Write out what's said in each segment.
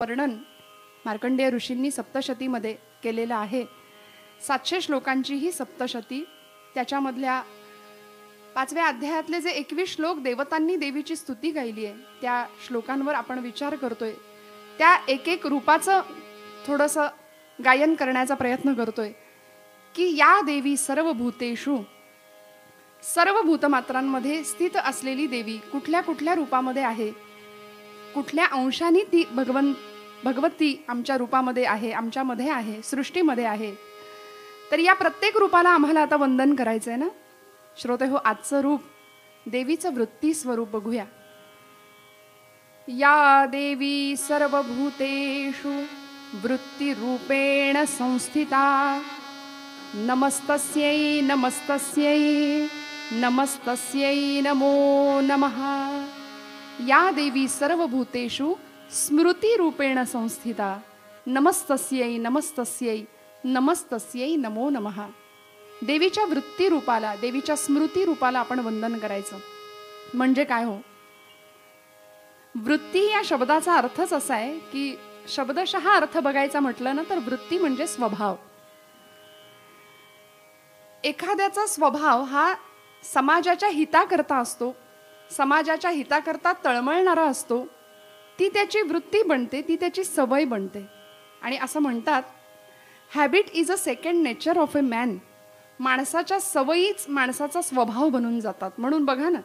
वर्णन मार्कंडेय ऋषींनी सप्तशतीमध्ये केलेलं आहे. 700 श्लोकांची ही सप्तशती. त्याच्यामधल्या 5व्या अध्यायातले जे 21 श्लोक देवतांनी देवीची स्तुती गायली आहे, त्या श्लोकांवर आपण विचार करतोय. त्या एक एक रूपाचं थोडंसं गायन करण्याचा प्रयत्न करतोय की या देवी सर्व भूतेषु, सर्व भूतमात्रांमध्ये स्थित असलेली देवी कुठल्या कुठल्या रूपामध्ये आहे, कुठल्या अंशाने ती भगवती आमच्या रूपामध्ये आहे, आमच्यामध्ये आहे, सृष्टीमध्ये आहे. तर या प्रत्येक रूपाला आम्हाला आता वंदन करायचंय ना श्रोते हो. आजचं रूप देवीचं वृत्ती स्वरूप बघूया. या देवी सर्वभूतेषु वृत्ती रूपेण संस्थिता, नमस्तस्यै नमस्तस्यै नमस्तस्यै नमो नमः. या देवी सर्वभूतेषु स्मृती रूपेण संस्थिता, नमस्तस्यै नमस्तस्यै नमस्तस्यै नमो नमः. देवीच्या वृत्ती रूपाला, देवीच्या स्मृती रूपाला आपण वंदन करायचं. म्हणजे काय हो, वृत्ती या शब्दाचा अर्थच असा आहे की शब्दशः अर्थ बघायचा म्हटलं ना तर वृत्ती म्हणजे स्वभाव. एखाद्याचा स्वभाव हा समाजाच्या हिताकरता असतो, समाजाच्या हिताकरता तळमळणारा असतो. ती त्याची वृत्ती बनते, ती त्याची सवय बनते. आणि असं म्हणतात, habit is a second nature of A man. माणसाच्या सवयीच माणसाचा स्वभाव बनून जातात. म्हणून बघा ना,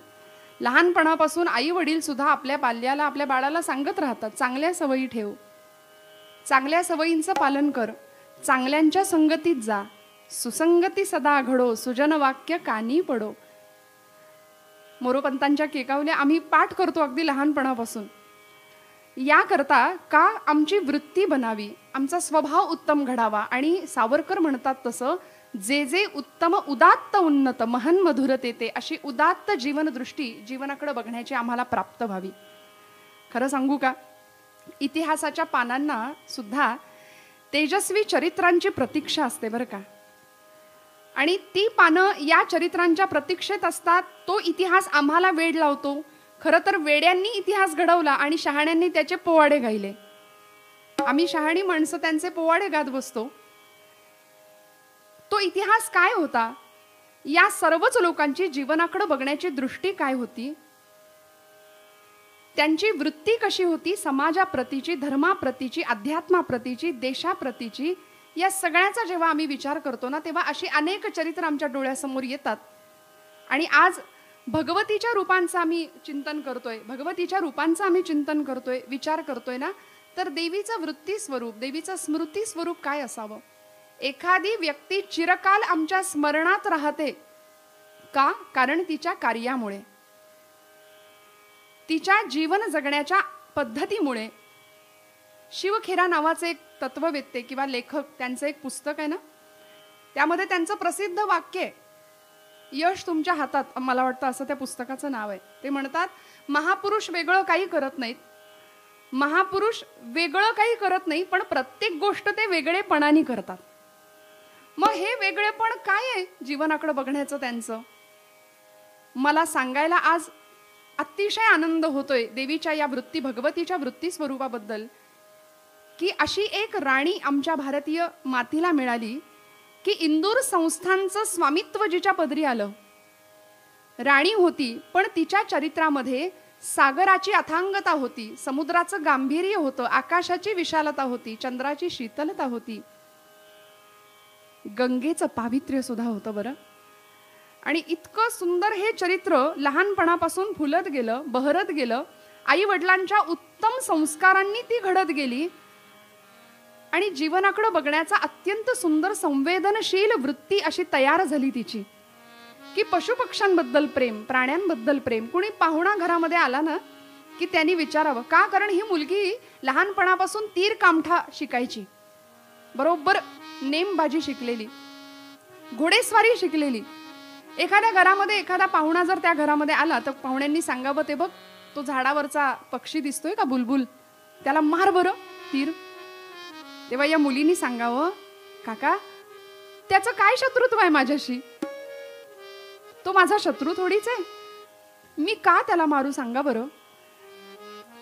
लहानपणापासून आई वडील सुद्धा आपल्या बाल्याला, आपल्या बाळाला सांगत राहतात, चांगल्या सवयी ठेव, चांगल्या सवयींचं पालन कर, चांगल्यांच्या संगतीत जा, सुसंगती सदा घडो, सुजन वाक्य कानी पडो. मोरोपंतांच्या केकावल्या आम्ही पाठ करतो अगदी लहानपणापासून. याकरता का आमची वृत्ती बनावी, आमचा स्वभाव उत्तम घडावा. आणि सावरकर म्हणतात तसं, जे जे उत्तम उदात्त उन्नत महन मधुरते ते, अशी उदात्त जीवनदृष्टी जीवनाकडे बघण्याची आम्हाला प्राप्त व्हावी. खरं सांगू का, इतिहासाच्या पानांना सुद्धा तेजस्वी चरित्रांची प्रतीक्षा असते बरं का. आणि ती पानं या चरित्रांच्या प्रतीक्षेत असतात. तो इतिहास आम्हाला वेड लावतो. खरं तर वेड्यांनी इतिहास घडवला आणि शहाण्यांनी त्याचे पोवाडे गायले. आम्ही शहाणी माणसं त्यांचे पोवाडे गात बसतो. तो इतिहास काय होता, या सर्वच लोकांची जीवनाकडे बघण्याची दृष्टी काय होती, त्यांची वृत्ती कशी होती, समाजाप्रतीची, धर्माप्रतीची, अध्यात्माप्रतीची, देशाप्रतीची, या सगळ्याचा जेव्हा आम्ही विचार करतो ना, तेव्हा अशी अनेक चरित्र आमच्या डोळ्यासमोर येतात. आणि आज भगवतीच्या रूपांचं आम्ही चिंतन करतोय, भगवतीच्या रूपांचं आम्ही चिंतन करतोय, विचार करतोय ना, तर देवीचं वृत्ती स्वरूप, देवीचं स्मृती स्वरूप काय असावं. एखादी व्यक्ती चिरकाल आमच्या स्मरणात राहते का, कारण तिच्या कार्यामुळे, तिच्या जीवन जगण्याच्या पद्धतीमुळे. शिवखेरा नावाचे एक तत्ववेत्ते किंवा लेखक, त्यांचं एक पुस्तक आहे ना, त्यामध्ये त्यांचं प्रसिद्ध वाक्य आहे, यश तुमच्या हातात, मला वाटतं असं त्या पुस्तकाचं नाव आहे. ते म्हणतात, महापुरुष वेगळं काही करत नाहीत, महापुरुष वेगळं काही करत नाही, पण प्रत्येक गोष्ट ते वेगळेपणाने करतात. मग हे वेगळेपण काय आहे जीवनाकडे बघण्याचं त्यांचं, मला सांगायला आज अतिशय आनंद होतोय देवीच्या या वृत्ती, भगवतीच्या वृत्ती स्वरूपाबद्दल. की अशी एक राणी आमच्या भारतीय मातीला मिळाली की इंदूर संस्थांचं स्वामित्व जिच्या पदरी आलं. राणी होती, पण तिच्या चरित्रामध्ये सागराची अथांगता होती, समुद्राचं गांभीर्य होतं, आकाशाची विशालता होती, चंद्राची शीतलता होती, गंगेचं पावित्र्य सुद्धा होतं बरं. आणि इतकं सुंदर हे चरित्र लहानपणापासून फुलत गेलं, बहरत गेलं. आई वडिलांच्या उत्तम संस्कारांनी ती घडत गेली आणि जीवनाकडे बघण्याचा अत्यंत सुंदर संवेदनशील वृत्ती अशी तयार झाली तिची. की पशुपक्ष्यांबद्दल प्रेम, प्राण्यांबद्दल प्रेम. कुणी पाहुणा घरामध्ये आला ना की त्यांनी विचारावं का, कारण ही मुलगी लहानपणापासून तीर कामठा शिकायची, बरोबर नेमबाजी शिकलेली, घोडेस्वारी शिकलेली. एखाद्या घरामध्ये एखादा पाहुणा जर त्या घरामध्ये आला तर पाहुण्यांनी सांगावं, ते बघ तो झाडावरचा पक्षी दिसतोय का, बुलबुल, त्याला मार बरं तीर. तेव्हा या मुलीनी सांगावं, काका त्याचं काय शत्रुत्व आहे माझ्याशी, तो माझा शत्रू थोडीच आहे, मी का त्याला मारू सांगा बरं.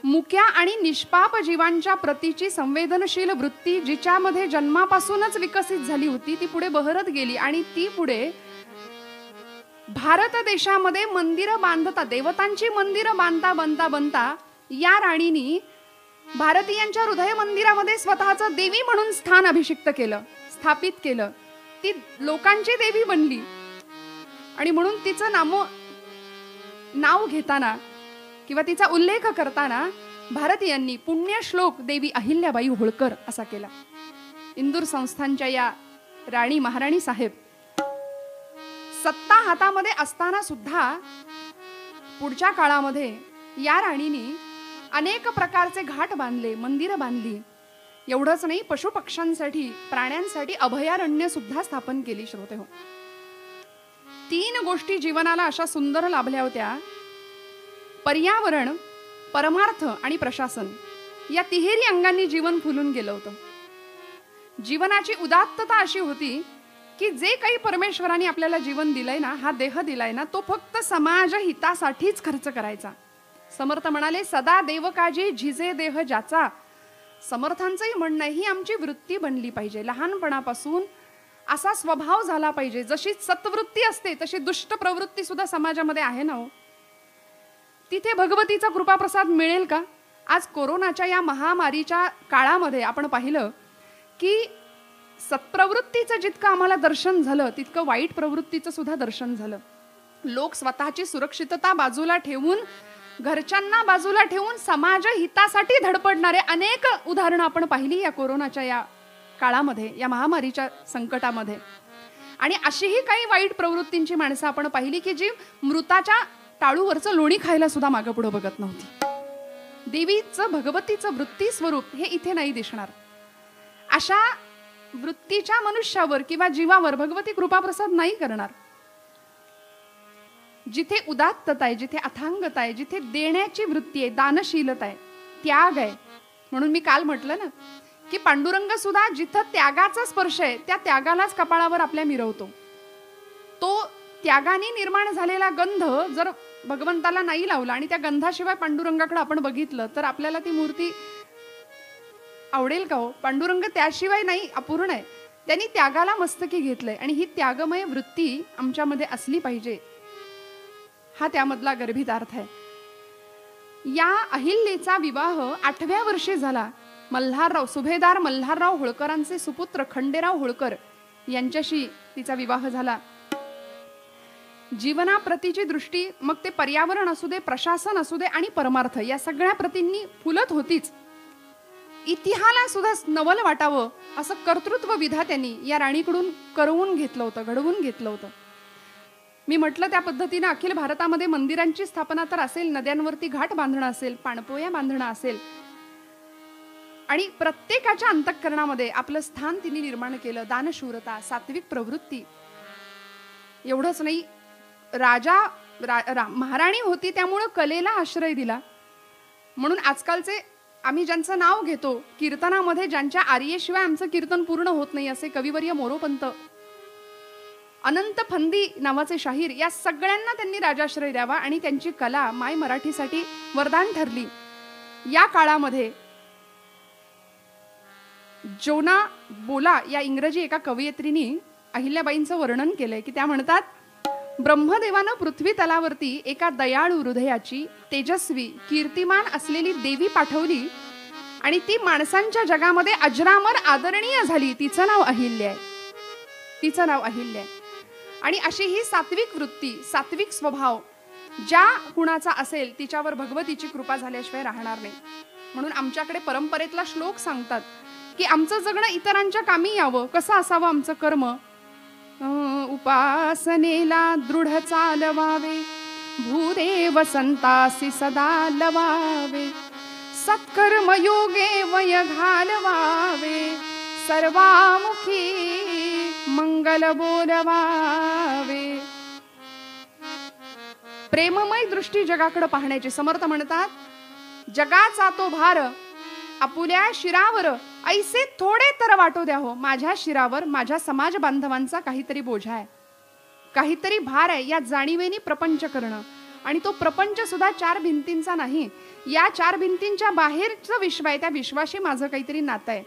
मुक्या आणि निष्पाप जीवांच्या प्रतीची संवेदनशील वृत्ती जिच्यामध्ये जन्मापासूनच विकसित झाली होती ती पुढे बहरत गेली आणि ती पुढे भारत देशामध्ये मंदिरं बांधता, देवतांची मंदिरं बांधता बांधता बांधता या राणीनी भारतीयांच्या हृदय मंदिरामध्ये स्वतःचं देवी म्हणून स्थान अभिषिक्त केलं, स्थापित केलं. ती लोकांची देवी बनली आणि म्हणून तिचं नाव घेताना किंवा तिचा उल्लेख करताना भारतीयांनी पुण्यश्लोक देवी अहिल्याबाई होळकर असा केला. इंदूर संस्थानच्या या राणी महाराणी साहेब सत्ता हातामध्ये असताना सुद्धा पुढच्या काळामध्ये या राणीनी अनेक प्रकारचे घाट बांधले, मंदिरं बांधली. एवढंच नाही, पशुपक्ष्यांसाठी, प्राण्यांसाठी अभयारण्य सुद्धा स्थापन केली. श्रोते हो, 3 गोष्टी जीवनाला अशा सुंदर लाभल्या होत्या. पर्यावरण, परमार्थ आणि प्रशासन या तिहेरी अंगांनी जीवन फुलून गेलं होतं. जीवनाची उदात्तता अशी होती की जे काही परमेश्वराने आपल्याला जीवन दिलंय ना, हा देह दिलाय ना, तो फक्त समाज हितासाठीच खर्च करायचा. समर्थ म्हणाले, सदा देवकाजी झिजे देह ज्याचा. समर्थांचंही म्हणणं, ही आमची वृत्ती बनली पाहिजे. लहानपणापासून असा स्वभाव झाला पाहिजे. जशी सत्वृत्ती असते तशी दुष्ट प्रवृत्ती सुद्धा समाजामध्ये आहे ना हो. तिथे भगवतीचा कृपाप्रसाद मिळेल का? आज कोरोनाच्या या महामारीच्या काळामध्ये आपण पाहिलं की सत्प्रवृत्तीचं जितकं आम्हाला दर्शन झालं तितकं वाईट प्रवृत्तीचं सुद्धा दर्शन झालं. लोक स्वतःची सुरक्षितता बाजूला ठेवून, घरच्यांना बाजूला ठेवून समाज हितासाठी धडपडणारे अनेक उदाहरणं आपण पाहिली या कोरोनाच्या या काळामध्ये, या महामारीच्या संकटामध्ये. आणि अशीही काही वाईट प्रवृत्तींची माणसं आपण पाहिली की जी मृताच्या टाळूवरचं लोणी खायला सुद्धा मागं पुढं बघत नव्हती. देवीचं, भगवतीचं वृत्ती स्वरूप हे इथे नाही दिसणार. अशा वृत्तीच्या मनुष्यावर किंवा जीवावर भगवती कृपाप्रसाद नाही करणार. जिथे उदात्तता आहे, जिथे अथांगता आहे, जिथे देण्याची वृत्ती आहे, दानशीलता आहे, त्याग आहे. म्हणून मी काल म्हटलं ना की पांडुरंग सुद्धा जिथं त्यागाचा स्पर्श आहे त्या त्यागालाच कपाळावर आपल्या मिरवतो. तो त्यागाने निर्माण झालेला गंध जर भगवंताला नाही लावला आणि त्या गंधाशिवाय पांडुरंगाकडे आपण बघितलं तर आपल्याला ती मूर्ती आवडेल का हो? पांडुरंग त्याशिवाय नाही, अपूर्ण आहे. त्यांनी त्यागाला मस्तकी घेतलंय आणि ही त्यागमय वृत्ती आमच्यामध्ये असली पाहिजे, हा त्यामधला गर्भित अर्थ आहे. या अहिल्याचा विवाह 8व्या वर्षी झाला. मल्हारराव, सुभेदार मल्हारराव होळकरांचे सुपुत्र खंडेराव होळकर यांच्याशी तिचा विवाह झाला. जीवनाप्रतीची दृष्टी, मग ते पर्यावरण असू दे, प्रशासन असू दे आणि परमार्थ, या सगळ्या प्रतींनी फुलत होतीच. इतिहाला सुद्धा नवल वाटावं असं कर्तृत्व विधात्यांनी या राणीकडून करवून घेतलं होतं, घडवून घेतलं होतं. मी म्हटलं त्या पद्धतीने अखिल भारतामध्ये मंदिरांची स्थापना तर असेल, नद्यांवरती घाट बांधणं असेल, पाणपोया बांधणं असेल आणि प्रत्येकाच्या अंतःकरणामध्ये आपलं स्थान तिने निर्माण केलं. दानशूरता, सात्विक प्रवृत्ती. एवढंच नाही, महाराणी होती त्यामुळं कलेला आश्रय दिला. म्हणून आजकालचे आम्ही ज्यांचं नाव घेतो कीर्तनामध्ये, ज्यांच्या आर्येशिवाय आमचं कीर्तन पूर्ण होत नाही असे कविवर्य मोरोपंत, अनंत फंदी नावाचे शाहीर, या सगळ्यांना त्यांनी राजाश्रय द्यावा आणि त्यांची कला माय मराठीसाठी वरदान ठरली. या काळामध्ये जोना बोला या इंग्रजी एका कवयित्रीने अहिल्याबाईंचं वर्णन केलंय की त्या म्हणतात, ब्रह्मदेवानं पृथ्वी तलावरती एका दयाळू हृदयाची, तेजस्वी, कीर्तिमान असलेली देवी पाठवली आणि ती माणसांच्या जगामध्ये अजरामर आदरणीय झाली. तिचं नाव अहिल्या आहे, तिचं नाव अहिल्या आहे. आणि अशी ही सात्विक वृत्ती, सात्विक स्वभाव ज्या कुणाचा असेल तिच्यावर भगवतीची कृपा झाल्याशिवाय राहणार नाही. म्हणून आमच्याकडे परंपरेतला श्लोक सांगतात की आमचं जगणं इतरांच्या कामी यावं. कसं असावं आमचं कर्म? उपासनेला दृढ चालवावे, भूदेव संतासी सदा लवावे, सत्कर्म योगे वय घालवावे, सर्वामुखी मंगल बोलवावे. प्रेममय दृष्टी जगाकडे पाहण्याची. समर्थ म्हणतात, जगाचा तो भार आपुल्या शिरावर ऐसे थोडे तर वाटू द्या हो. माझ्या शिरावर माझ्या समाज बांधवांचा काहीतरी बोझा आहे, काहीतरी भार आहे. या जाणीवेनी प्रपंच करणं. आणि तो प्रपंच सुद्धा 4 भिंतींचा नाही. या 4 भिंतींच्या बाहेरचं विश्व आहे, त्या विश्वाशी माझं काहीतरी नातं आहे.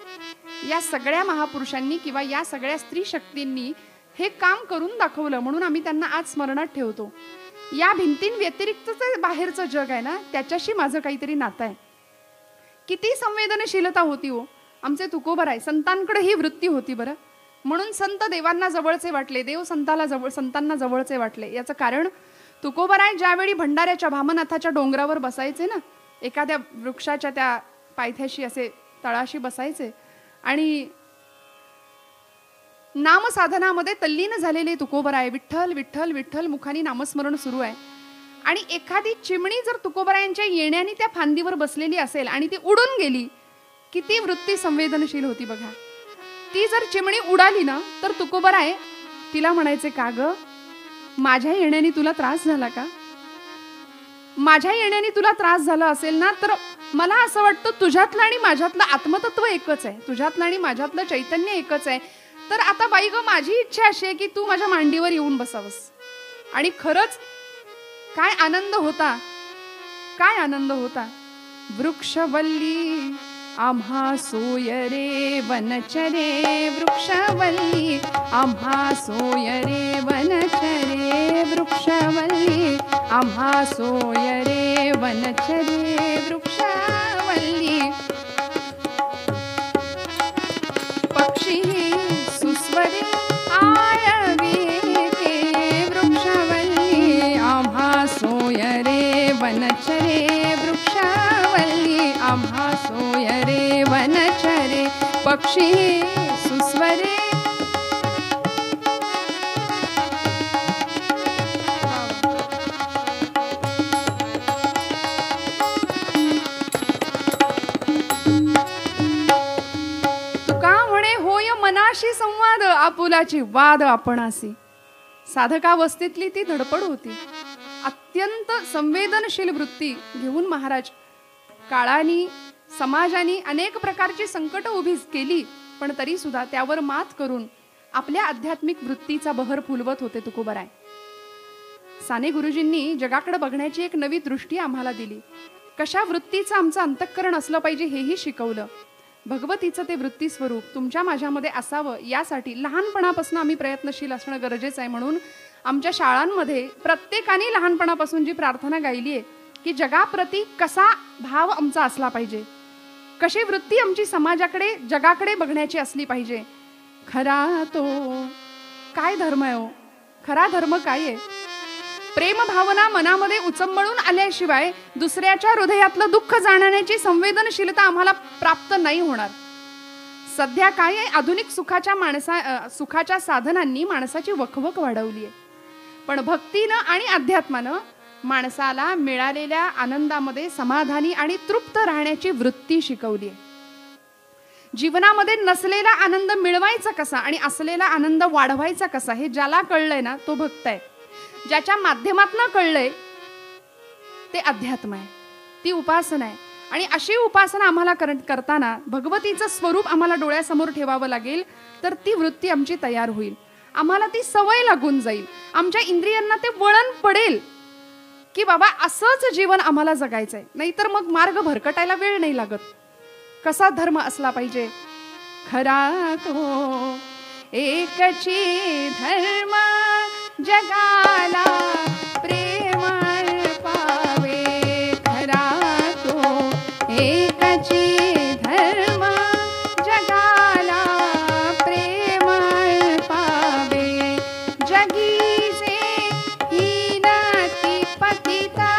या सगळ्या महापुरुषांनी किंवा या सगळ्या स्त्री शक्तींनी हे काम करून दाखवलं, म्हणून आम्ही त्यांना आज स्मरणात ठेवतो. या भिंतींव्यतिरिक्तचं बाहेरचं जग आहे ना, त्याच्याशी माझं काहीतरी नातं आहे. किती संवेदनशीलता होती हो आमचे तुकोबराय. संतांकडे ही वृत्ती होती बरं. म्हणून संत देवांना जवळचे वाटले, देव संतांना जवळचे वाटले. याचं कारण तुकोबराय ज्यावेळी भंडाऱ्याच्या भामनाथाच्या डोंगरावर बसायचे ना, एखाद्या वृक्षाच्या त्या पायथ्याशी असे तळाशी बसायचे आणि नामसाधनामध्ये तल्लीन झालेले तुकोबराय विठ्ठल विठ्ठल विठ्ठल मुखानी नामस्मरण सुरू आहे. आणि एखादी चिमणी जर तुकोबरायांच्या येण्याने त्या फांदीवर बसलेली असेल आणि ती उडून गेली, किती वृत्ती संवेदनशील होती बघा. ती जर चिमणी उडाली ना, तर तुकोबराय तिला म्हणायचे, का ग माझ्या येण्याने तुला त्रास झाला का? माझ्या येण्याने तुला त्रास झाला असेल ना, तर मला असं वाटतं तुझ्यातलं आणि माझ्यातलं आत्मतत्व एकच आहे, तुझ्यातलं आणि माझ्यातलं चैतन्य एकच आहे. तर आता बाई ग, माझी इच्छा अशी आहे की तू माझ्या मांडीवर येऊन बसावस. आणि खरंच काय आनंद होता, काय आनंद होता. वृक्षवल्ली आम्हा सोय रे वनचरे, वृक्षवल्ली आम्हा सोय रे वनचरे, वृक्षवल्ली आम्हा सोय रे वनचरे, वृक्षवल्ली. पक्षी सुस्वरे आळविते, वृक्षवल्ली आम्हा सोय रे वनचरे, वृक्षवल्ली आम्हा सोय रे वनचरे, पक्षी सुस्वरे. तुका म्हणे होय मनाशी संवाद, आपुलाची वाद आपणासी. साधकावस्थेतली ती धडपड होती. अत्यंत संवेदनशील वृत्ती घेऊन महाराज काळाने समाजाने अनेक प्रकारची संकट उभी केली, पण तरी सुद्धा त्यावर मात करून आपल्या आध्यात्मिक वृत्तीचा बहर फुलवत होते तुकोबराय. साने गुरुजींनी जगाकडे बघण्याची एक नवी दृष्टी आम्हाला दिली. कशा वृत्तीचं आमचं अंतःकरण असलं पाहिजे हेही शिकवलं. भगवतीचं ते वृत्ती स्वरूप तुमच्या माझ्यामध्ये असावं, यासाठी लहानपणापासून आम्ही प्रयत्नशील असणं गरजेचं आहे. म्हणून आमच्या शाळांमध्ये प्रत्येकाने लहानपणापासून जी प्रार्थना गायली आहे की जगाप्रती कसा भाव आमचा असला पाहिजे, कशी वृत्ती आमची समाजाकडे जगाकडे बघण्याची असली पाहिजे. खरा तो काय धर्म आहे हो, खरा धर्म काय आहे? प्रेम भावना मनामध्ये उचंबळून आल्याशिवाय दुसऱ्याच्या हृदयातलं दुःख जाणण्याची संवेदनशीलता आम्हाला प्राप्त नाही होणार. सध्या काय आहे, आधुनिक सुखाच्या साधनांनी माणसाची वखवक वाढवली आहे, पण भक्तीनं आणि अध्यात्मानं माणसाला मिळालेल्या आनंदामध्ये समाधानी आणि तृप्त राहण्याची वृत्ती शिकवली आहे. जीवनामध्ये नसलेला आनंद मिळवायचा कसा आणि असलेला आनंद वाढवायचा कसा हे ज्याला कळलंय ना, तो भक्त आहे. ज्याच्या माध्यमातून कळलंय ते अध्यात्म आहे, ती उपासना आहे. आणि अशी उपासना आम्हाला करताना भगवतीचं स्वरूप आम्हाला डोळ्यासमोर ठेवावं लागेल, तर ती वृत्ती आमची तयार होईल. आम्हाला ती सवय लागून जाईल, आमच्या इंद्रियांना ते वळण पडेल की बाबा असंच जीवन आम्हाला जगायचंय. नाहीतर मग मार्ग भरकटायला वेळ नाही लागत. कसा धर्म असला पाहिजे? खरा तो एकची धर्म जगाला प्रेमळ पावे, खरा तो एकची धर्म जगाला प्रेमळ पावे. जगी जे हीन ती पतिता,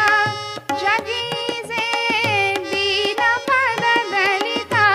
जगी जे दीन पद दलिता.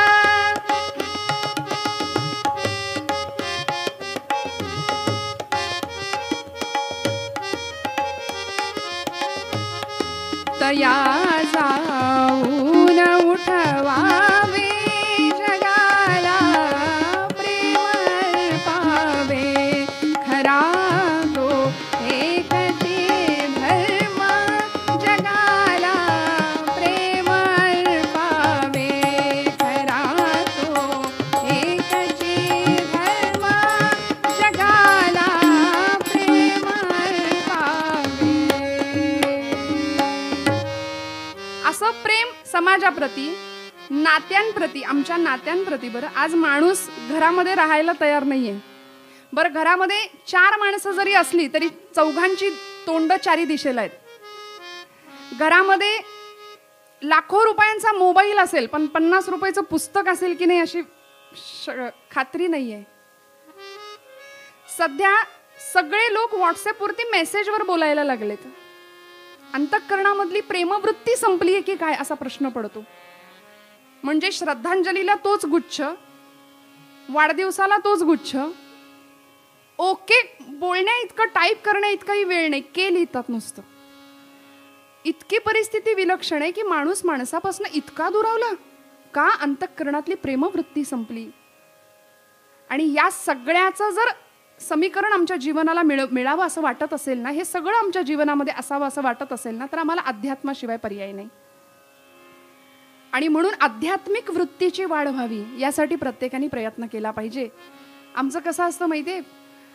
समाजाप्रती, नात्यांप्रती, आमच्या नात्यांप्रती. बरं, आज माणूस घरामध्ये राहायला तयार नाहीये. बरं, घरामध्ये 4 माणसं जरी असली तरी चौघांची तोंड 4 दिशेला आहेत. घरामध्ये लाखो रुपयांचा मोबाईल असेल पण 50 रुपयाचं पुस्तक असेल की नाही अशी खात्री नाहीये. सध्या सगळे लोक व्हॉट्सअपवरती मेसेजवर बोलायला लागलेत. अंतःकरणामधली प्रेमवृत्ती संपली आहे की काय असा प्रश्न पडतो. म्हणजे श्रद्धांजलीला तोच गुच्छ, वाढदिवसाला तोच गुच्छ, ओके बोलण्या इतकं, टाईप करण्या इतकाही वेळ नाही, के लिहितात नुसतं. इतकी परिस्थिती विलक्षण आहे की माणूस माणसापासून इतका दुरावला का? अंतःकरणातली प्रेमवृत्ती संपली. आणि या सगळ्याचं जर समीकरण आमच्या जीवनाला मिळावं असं वाटत असेल ना, हे सगळं आमच्या जीवनामध्ये असावं असं वाटत असेल ना, तर आम्हाला अध्यात्माशिवाय पर्याय नाही. आणि म्हणून आध्यात्मिक वृत्तीची वाढ व्हावी यासाठी प्रत्येकाने प्रयत्न केला पाहिजे. आमचं कसं असतं माहितीये,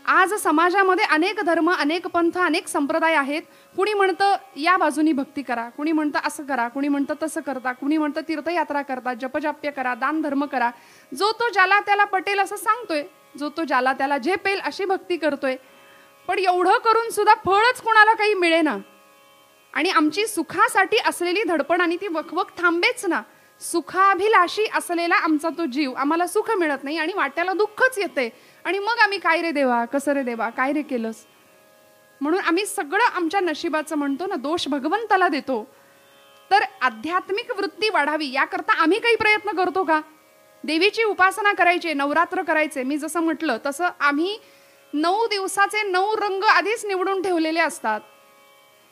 आज समाजामध्ये अनेक धर्म, अनेक पंथ, अनेक संप्रदाय आहेत. कुणी म्हणतं या बाजूनी भक्ती करा, कुणी म्हणतं असं करा, कुणी म्हणतं तसं करता, कुणी म्हणतं तीर्थयात्रा करता, जपजाप्य करा, दान धर्म करा. जो तो ज्याला त्याला पटेल असं सांगतोय, जो तो ज्याला त्याला झेपेल अशी भक्ती करतोय. पण एवढं करून सुद्धा फळच कोणाला काही मिळेना. आणि आमची सुखासाठी असलेली धडपड आणि ती वखवक थांबेच ना. सुखाभिलाषी असलेला आमचा तो जीव, आम्हाला सुख मिळत नाही आणि वाट्याला दुःखच येते. आणि मग आम्ही काय रे देवा, कसं रे देवा, काय रे केलंस. म्हणून आम्ही सगळं आमच्या नशिबाचं म्हणतो ना, दोष भगवंताला देतो. तर आध्यात्मिक वृत्ती वाढावी याकरता आम्ही काही प्रयत्न करतो का? देवीची उपासना करायची, नवरात्र करायचे. मी जसं म्हटलं तसं आम्ही 9 दिवसाचे 9 रंग आधीच निवडून ठेवलेले असतात.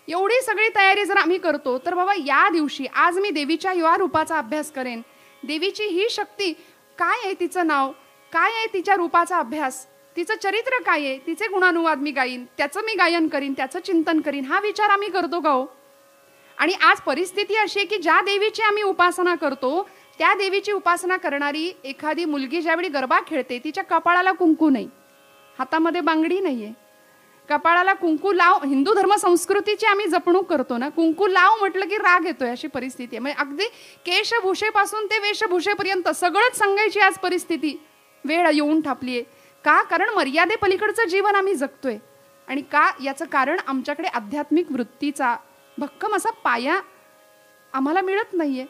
एवढी सगळी तयारी जर आम्ही करतो तर बाबा या दिवशी आज मी देवीच्या या रूपाचा अभ्यास करेन. देवीची ही शक्ती काय आहे, तिचं नाव काय आहे, तिच्या रूपाचा अभ्यास, तिचं चरित्र काय आहे, तिचे गुणानुवाद मी गाईन, त्याचं मी गायन करीन, त्याचं चिंतन करीन. हा विचार आम्ही करतो का हो? आणि आज परिस्थिती अशी आहे की ज्या देवीची आम्ही उपासना करतो त्या देवीची उपासना करणारी एखादी मुलगी ज्यावेळी गरबा खेळते तिच्या कपाळाला कुंकू नाही, हातामध्ये बांगडी नाहीये, कपाळाला कुंकू लाव. हिंदू धर्म संस्कृतीची आम्ही जपणूक करतो ना, कुंकू लाव म्हटलं की राग येतोय अशी परिस्थिती आहे. म्हणजे अगदी केशभूषेपासून ते वेशभूषेपर्यंत सगळंच सांगायची आज परिस्थिती वेळ येऊन ठापलीये. का? कारण मर्यादे पलीकडचं जीवन आम्ही जगतोय. आणि का? याचं कारण आमच्याकडे आध्यात्मिक वृत्तीचा भक्कम असा पाया आम्हाला मिळत नाहीये.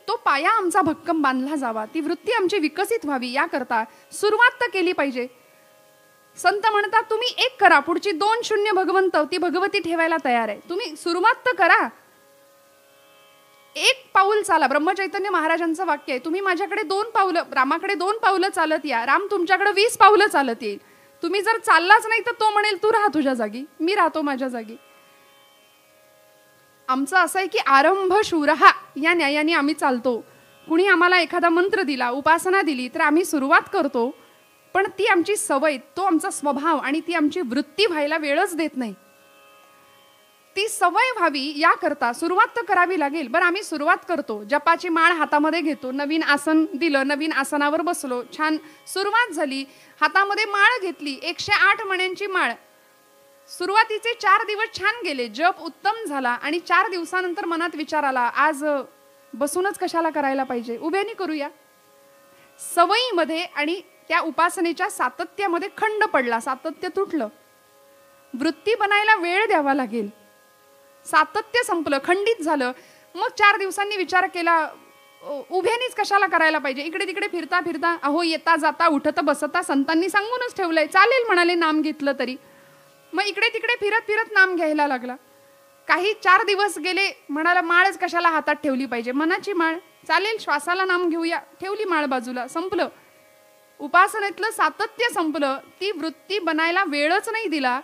तो पाया आमचा भक्कम बांधला जावा, ती वृत्ती आमची विकसित व्हावी याकरता सुरुवात तर केली पाहिजे. संत म्हणतात तुम्ही एक करा, पुढची 2 शून्य भगवंत ती भगवती ठेवायला तयार आहे. तुम्ही सुरुवात तर करा, एक पाऊल चाला. ब्रह्मचैतन्य महाराजांचं वाक्य आहे, तुम्ही माझ्याकडे 2 पावलं, रामाकडे 2 पावलं चालत या, राम तुमच्याकडे 20 पावलं चालत येईल. तुम्ही जर चाललाच नाही तर तो म्हणेल तू राहा तुझ्या जागी, मी राहतो माझ्या जागी. आमचं असं आहे की आरंभ शूरहा या न्यायाने आम्ही चालतो. कुणी आम्हाला एखादा मंत्र दिला, उपासना दिली तर आम्ही सुरुवात करतो, पण ती आमची सवय, तो आमचा स्वभाव आणि ती आमची वृत्ती व्हायला वेळच देत नाही. ती सवय व्हावी याकरता सुरुवात तर करावी लागेल. बरं, आम्ही सुरुवात करतो, जपाची माळ हातामध्ये घेतो, नवीन आसन दिलं, नवीन आसनावर बसलो, छान सुरुवात झाली, हातामध्ये माळ घेतली, 108 मण्यांची माळ. सुरुवातीचे 4 दिवस छान गेले, जप उत्तम झाला आणि 4 दिवसानंतर मनात विचार आला, आज बसूनच कशाला करायला पाहिजे, उभ्यानी करूया. सवयीमध्ये आणि त्या उपासनेच्या सातत्यामध्ये खंड पडला, सातत्य तुटलं. वृत्ती बनायला वेळ द्यावा लागेल. सातत्य संपलं, खंडित झालं. मग 4 दिवसांनी विचार केला, उभ्यानीच कशाला करायला पाहिजे, इकडे तिकडे फिरता फिरता, अहो येता जाता उठता बसता संतांनी सांगूनच ठेवलंय, चालेल म्हणाले नाम घेतलं तरी. मग इकडे तिकडे फिरत फिरत नाम घ्यायला लागला. काही 4 दिवस गेले, म्हणाला माळच कशाला हातात ठेवली पाहिजे, मनाची माळ, चालेल श्वासाला नाम घेऊया, ठेवली माळ बाजूला, संपलं. उपासनेतलं सातत्य संपलं. ती वृत्ती बनायला वेळच नाही दिला,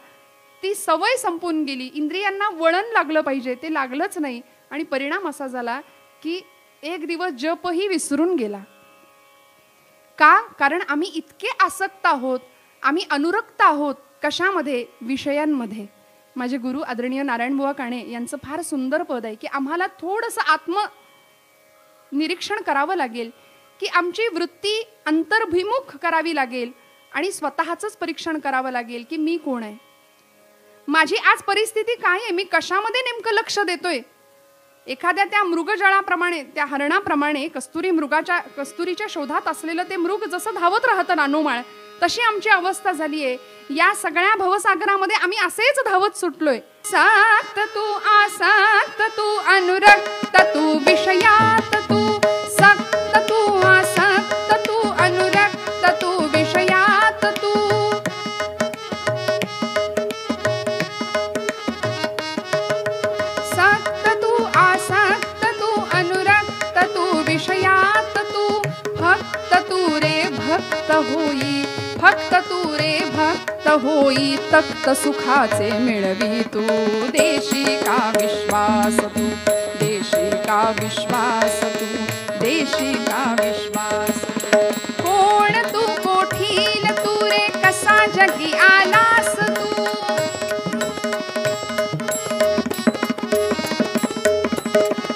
ती सवय संपून गेली. इंद्रियांना वळण लागलं पाहिजे, ते लागलंच नाही. आणि परिणाम असा झाला की एक दिवस जपही विसरून गेला. का? कारण आम्ही इतके आसक्त आहोत, आम्ही अनुरक्त आहोत. कशामध्ये? विषयांमध्ये. माझे गुरु आदरणीय नारायणबुवा काणे यांचं फार सुंदर पद आहे की आम्हाला थोडंसं आत्मनिरीक्षण करावं लागेल, की आमची वृत्ती अंतर्भिमुख करावी लागेल आणि स्वतःचंच परीक्षण करावं लागेल की मी कोण आहे, माझी आज परिस्थिती काय आहे, मी कशामध्ये नेमकं लक्ष देतोय. एखाद्या त्या मृगजळाप्रमाणे, त्या हरणाप्रमाणे कस्तुरीच्या शोधात असलेलं ते मृग जसं धावत राहतं नानोमाळ, तशी आमची अवस्था झाली आहे. या सगळ्या भवसागरामध्ये आम्ही असेच धावत सुटलोय. सात तू आसक्त तू अनुरक्त तू विषयात तू सक्त तू आसक्त तू अनुरक्त तू विषयात तू. सक्त तू आसक्त तू अनुरक्त तू विषयात तू. भक्त तू रे भक्त होई, भक्त तू रे भक्त होई, तक्त सुखाचे मिळवी तू. देशी का विश्वास तू, देशी का विश्वास तू, देशी का विश्वास. कोण तू कोठील तू रे कसा जगी आलास तू.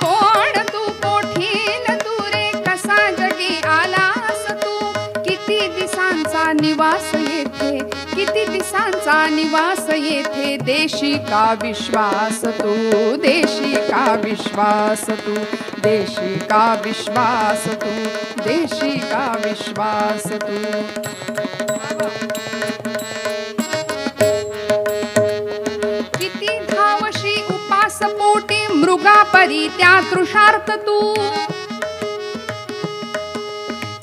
कोण तू कोठील तू रे कसा जगी आलास तू. किती दिसांचा निवास येथे, किती दिसांचा निवास येथे. देशी का विश्वास तू, देशी का विश्वास तू, देशी का विश्वास तू, देशी का विश्वास तू. किती धावशी उपास पोटी मृगापरी त्या तृषार्थ तू.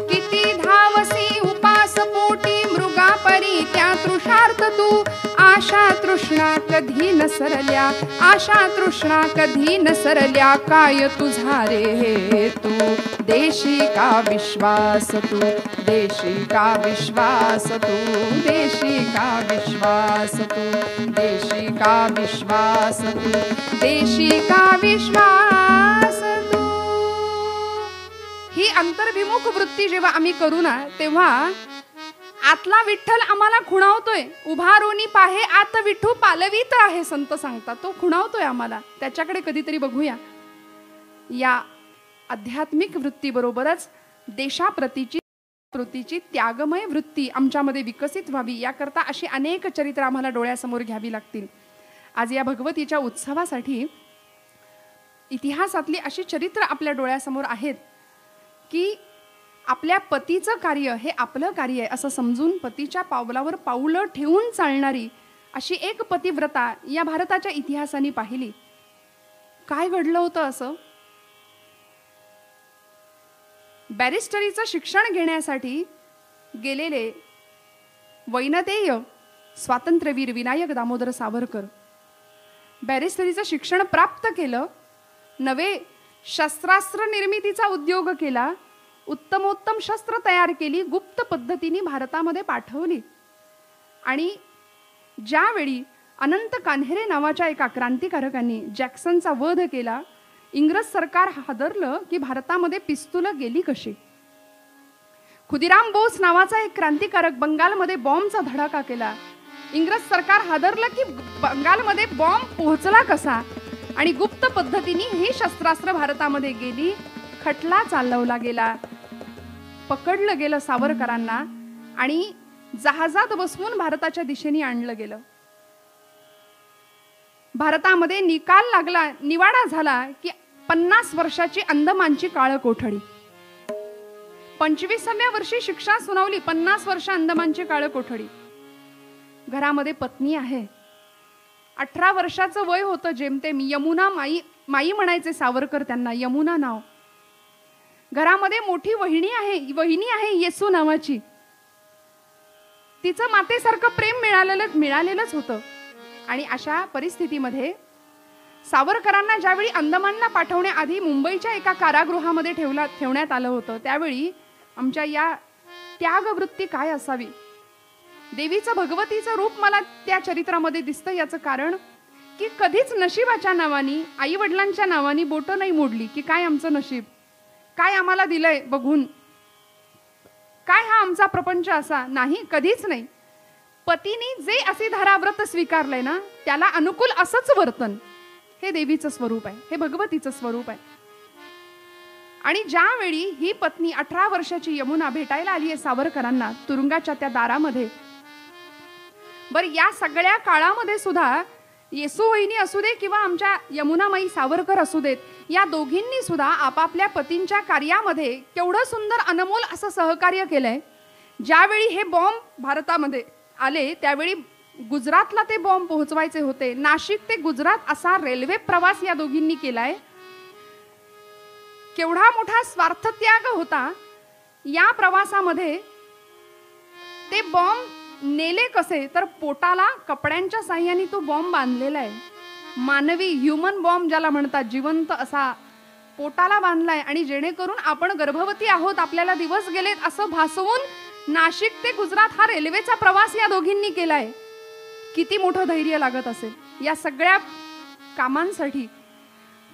किती धावसी उपास पोटी मृगापरी त्या तृषार्थ तू. आशा तृष्णा कधी न सरल्या, आशा तृष्णा कधी न सरल्या. काय तुझा रे हे तू. देशी का विश्वास तू, देशी का विश्वास तू, देशी का विश्वास तू, देशी का विश्वास तू, देशी का विश्वास तू. ही अंतर्भिमुख वृत्ती जेव्हा आम्ही करू ना, तेव्हा आतला विठ्ठल आम्हाला खुणावतोय. उभारोनी पाहे आत विठू पालवीत आहे, संत सांगतात. तो खुणावतोय आम्हाला. त्याच्याकडे कधीतरी बघूया. या आध्यात्मिक वृत्तीबरोबरच देशाप्रतीची त्यागमय वृत्ती आमच्यामध्ये विकसित व्हावी, याकरता अशी अनेक चरित्र आम्हाला डोळ्यासमोर घ्यावी लागतील. आज या भगवतीच्या उत्सवासाठी इतिहासातली अशी चरित्र आपल्या डोळ्यासमोर आहेत की आपल्या पतीचं कार्य हे आपलं कार्य आहे असं समजून पतीच्या पावलावर पाऊलं ठेवून चालणारी अशी एक पतिव्रता या भारताच्या इतिहासाने पाहिली. काय घडलं होतं असं? बॅरिस्टरीचं शिक्षण घेण्यासाठी गेलेले वैनतेय स्वातंत्र्यवीर विनायक दामोदर सावरकर बॅरिस्टरीचं शिक्षण प्राप्त केलं. नवे शस्त्रास्त्र निर्मितीचा उद्योग केला. उत्तमोत्तम शस्त्र तयार केली, गुप्त पद्धतीने भारतामध्ये पाठवली. आणि ज्यावेळी अनंत कान्हेरे नावाच्या एका क्रांतिकारकांनी जॅक्सनचा वध केला, इंग्रज सरकार हादरलं की भारतामध्ये पिस्तुलं गेली कशी. खुदिराम बोस नावाचा एक क्रांतिकारक बंगालमध्ये बॉम्बचा धडाका केला. इंग्रज सरकार हादरलं की बंगालमध्ये बॉम्ब पोहोचला कसा. आणि गुप्त पद्धतीने ही शस्त्रास्त्र भारतामध्ये गेली. खटला चालवला गेला. पकडलं गेलं सावरकरांना आणि जहाजात बसवून भारताच्या दिशेने आणलं गेलं. भारतामध्ये निकाल लागला, निवाडा झाला की 50 वर्षाची अंदमानची काळ कोठडी. 25व्या वर्षी शिक्षा सुनावली. 50 वर्ष अंदमानची काळ कोठडी. घरामध्ये पत्नी आहे. 18 वर्षाचं वय होतं जेमतेम. यमुना माई म्हणायचे सावरकर त्यांना, यमुना नाव. घरामध्ये मोठी वहिनी आहे येसू नावाची. तिचं मातेसारखं प्रेम मिळालेलंच होतं. आणि अशा परिस्थितीमध्ये सावरकरांना ज्यावेळी अंदमानला पाठवण्याआधी मुंबईच्या एका कारागृहामध्ये ठेवण्यात आलं होतं, त्यावेळी आमच्या या त्यागवृत्ती काय असावी. देवीचं भगवतीचं रूप मला त्या चरित्रामध्ये दिसतं. याचं कारण की कधीच नशिबाच्या नावानी, आई वडिलांच्या नावानी बोटं नाही मोडली की काय आमचं नशीब, काय आम्हाला दिलंय बघून, काय हा आमचा प्रपंच असा. नाही, कधीच नाही. पतीने जे असे धाराव्रत स्वीकारलंय ना, त्याला अनुकूल असंच वर्तन. हे देवीचं स्वरूप आहे, हे भगवतीचं स्वरूप आहे. आणि ज्यावेळी ही पत्नी 18 वर्षाची यमुना भेटायला आली आहे सावरकरांना तुरुंगाच्या त्या दारामध्ये, बरं या सगळ्या काळामध्ये सुद्धा येसू वहिनी असू दे किंवा आमच्या यमुनामाई सावरकर असू देत, या दोघींनी सुद्धा आपापल्या पतींच्या कार्यामध्ये केवढं सुंदर अनमोल असं सहकार्य केलंय. ज्यावेळी हे बॉम्ब भारतामध्ये आले त्यावेळी गुजरातला ते बॉम्ब पोहोचवायचे होते. नाशिक ते गुजरात असा रेल्वे प्रवास या दोघींनी केलाय. केवढा मोठा स्वार्थत्याग होता या प्रवासामध्ये. ते बॉम्ब नेले कसे तर पोटाला कपड्यांच्या साह्याने तो बॉम्ब बांधलेला आहे. मानवी ह्युमन बॉम्ब ज्याला म्हणतात, जिवंत असा पोटाला बांधलाय आणि जेणेकरून आपण गर्भवती आहोत, आपल्याला दिवस गेलेत असं भासवून नाशिक ते गुजरात हा रेल्वेचा प्रवास या दोघींनी केलाय. किती मोठं धैर्य लागत असेल या सगळ्या कामांसाठी.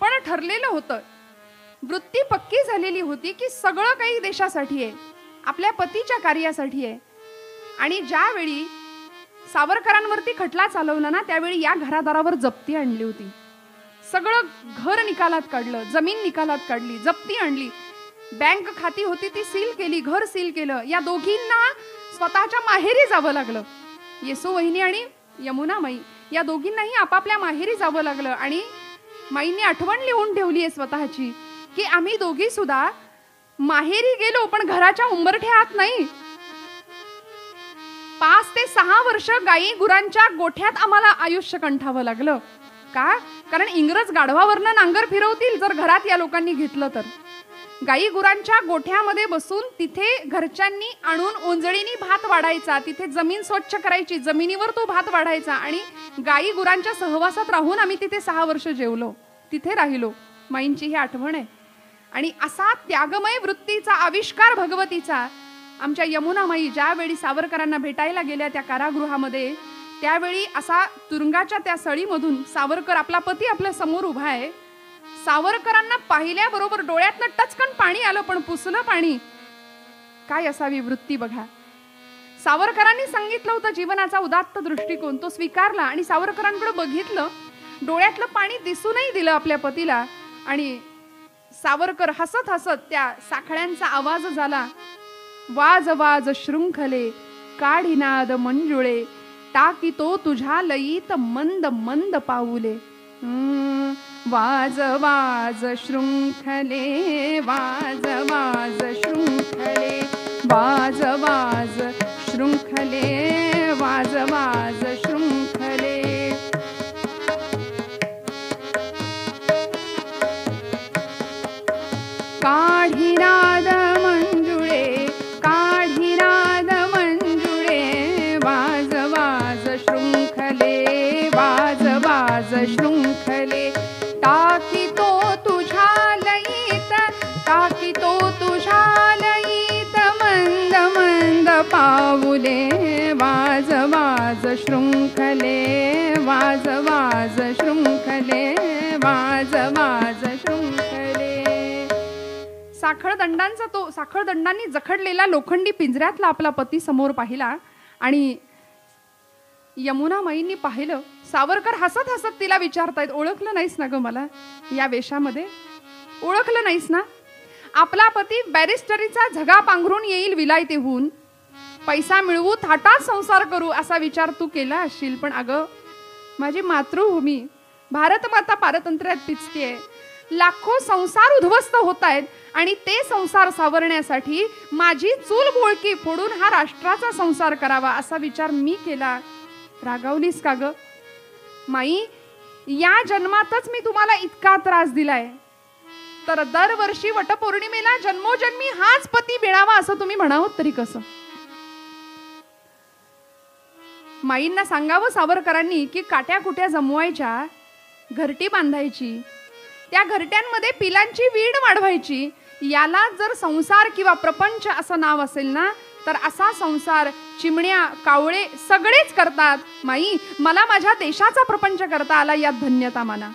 पण ठरलेलं होतं, वृत्ती पक्की झालेली होती की सगळं काही देशासाठी आहे, आपल्या पतीच्या कार्यासाठी आहे. आणि ज्यावेळी सावरकरांवरती खटला चालवला ना त्यावेळी या घरादारावर जप्ती आणली होती. सगळं घर निकालात काढलं, जमीन निकालात काढली, जप्ती आणली, बँक खाती होती ती सील केली, घर सील केलं. या दोघींना स्वतःच्या माहेरी जावं लागलं. येसू वहिनी आणि यमुना माई या दोघींनाही आपापल्या माहेरी जावं लागलं. आणि माईंनी आठवण लिहून ठेवली आहे स्वतःची की आम्ही दोघी सुद्धा माहेरी गेलो पण घराच्या उंबरठ्यात नाही. 5 ते 6 वर्ष गायी गुरांच्या गोठ्यात आम्हाला आयुष्य कंठावं लागलं. का? कारण इंग्रज गाढवावरनं नांगर फिरवतील जर घरात या लोकांनी घेतलं तर. गायी गुरांच्या गोठ्यामध्ये बसून तिथे घरच्यांनी आणून ओंजळीनी भात वाढायचा, तिथे जमीन स्वच्छ करायची, जमिनीवर तो भात वाढायचा आणि गायी गुरांच्या सहवासात राहून आम्ही तिथे 6 वर्ष जेवलो, तिथे राहिलो. माईंची ही आठवण आहे. आणि असा त्यागमय वृत्तीचा आविष्कार भगवतीचा आमच्या यमुना माई ज्यावेळी सावरकरांना भेटायला गेल्या त्या कारागृहामध्ये, त्यावेळी असा तुरुंगाच्या त्या सळीमधून सावरकर, आपला पती आपल्या समोर उभा आहे. सावरकरांना पाहिल्याबरोबर डोळ्यातनं टचकन पाणी आलं, पण पुसलं पाणी. काय असावी वृत्ती बघा. सावरकरांनी सांगितलं होतं जीवनाचा उदात्त दृष्टिकोन, तो स्वीकारला आणि सावरकरांकडे बघितलं, डोळ्यातलं पाणी दिसूनही दिलं आपल्या पतीला. आणि सावरकर हसत हसत त्या साखळ्यांचा आवाज झाला, वाज वाज शृंखले काढिनाद मंजुळे, टाकीतो तुझ्या लयीत मंद मंद पाऊले. वाज वाज शृंखले, वाज वाज शृंखले, वाज वाज शृंखले, वाज वाज शृंखले. काढिनाद मंजुळे, काढिनाद मंजुळे, वाज वाज शृंखले, वाज वाज शृंखले. टाकीतो तुझ्या लयीत, टाकीतो तुझ्या लयीत मंद मंद पाऊले. वाज वाज शृंखले, वाज वाज शृंखले, वाज वाज शृंखले. साखळदंडांचा तो साखळदंडांनी जखडलेला लोखंडी पिंजऱ्यातला आपला पती समोर पाहिला आणि यमुना माईंनी पाहिलं. सावरकर हसत हसत तिला विचारतायत, ओळखलं नाहीस ना ग मला या वेशामध्ये? ओळखलं नाहीस ना? आपला पती बॅरिस्टरीचा झगा पांघरून येईल विलायतेहून, पैसा मिळवू, थाटात संसार करू असा विचार तू केला असशील. पण अगं माझी मातृभूमी भारत माता पारतंत्र्यात पिचतेय, लाखो संसार उद्ध्वस्त होत आहेत आणि ते संसार सावरण्यासाठी माझी चूल बोळकी फोडून हा राष्ट्राचा संसार करावा असा विचार मी केला. रागावलीस का ग माई? या जन्मातच मी तुम्हाला इतका त्रास दिलाय तर दरवर्षी वटपौर्णिमेला जन्मोजन्मी हाच पती मिळावा असं तुम्ही म्हणावं तरी कसं? माईंना सांगावं सावरकरांनी की काट्या कुट्या जमवायच्या, घरटी बांधायची, त्या घरट्यांमध्ये पिलांची वीड वाढवायची. याला जर संसार किंवा प्रपंच असं नाव असेल ना तर असा संसार चिमण्या कावळे सगळेच करतात. माई, मला माझ्या देशाचा प्रपंच करता आला यात धन्यता माना.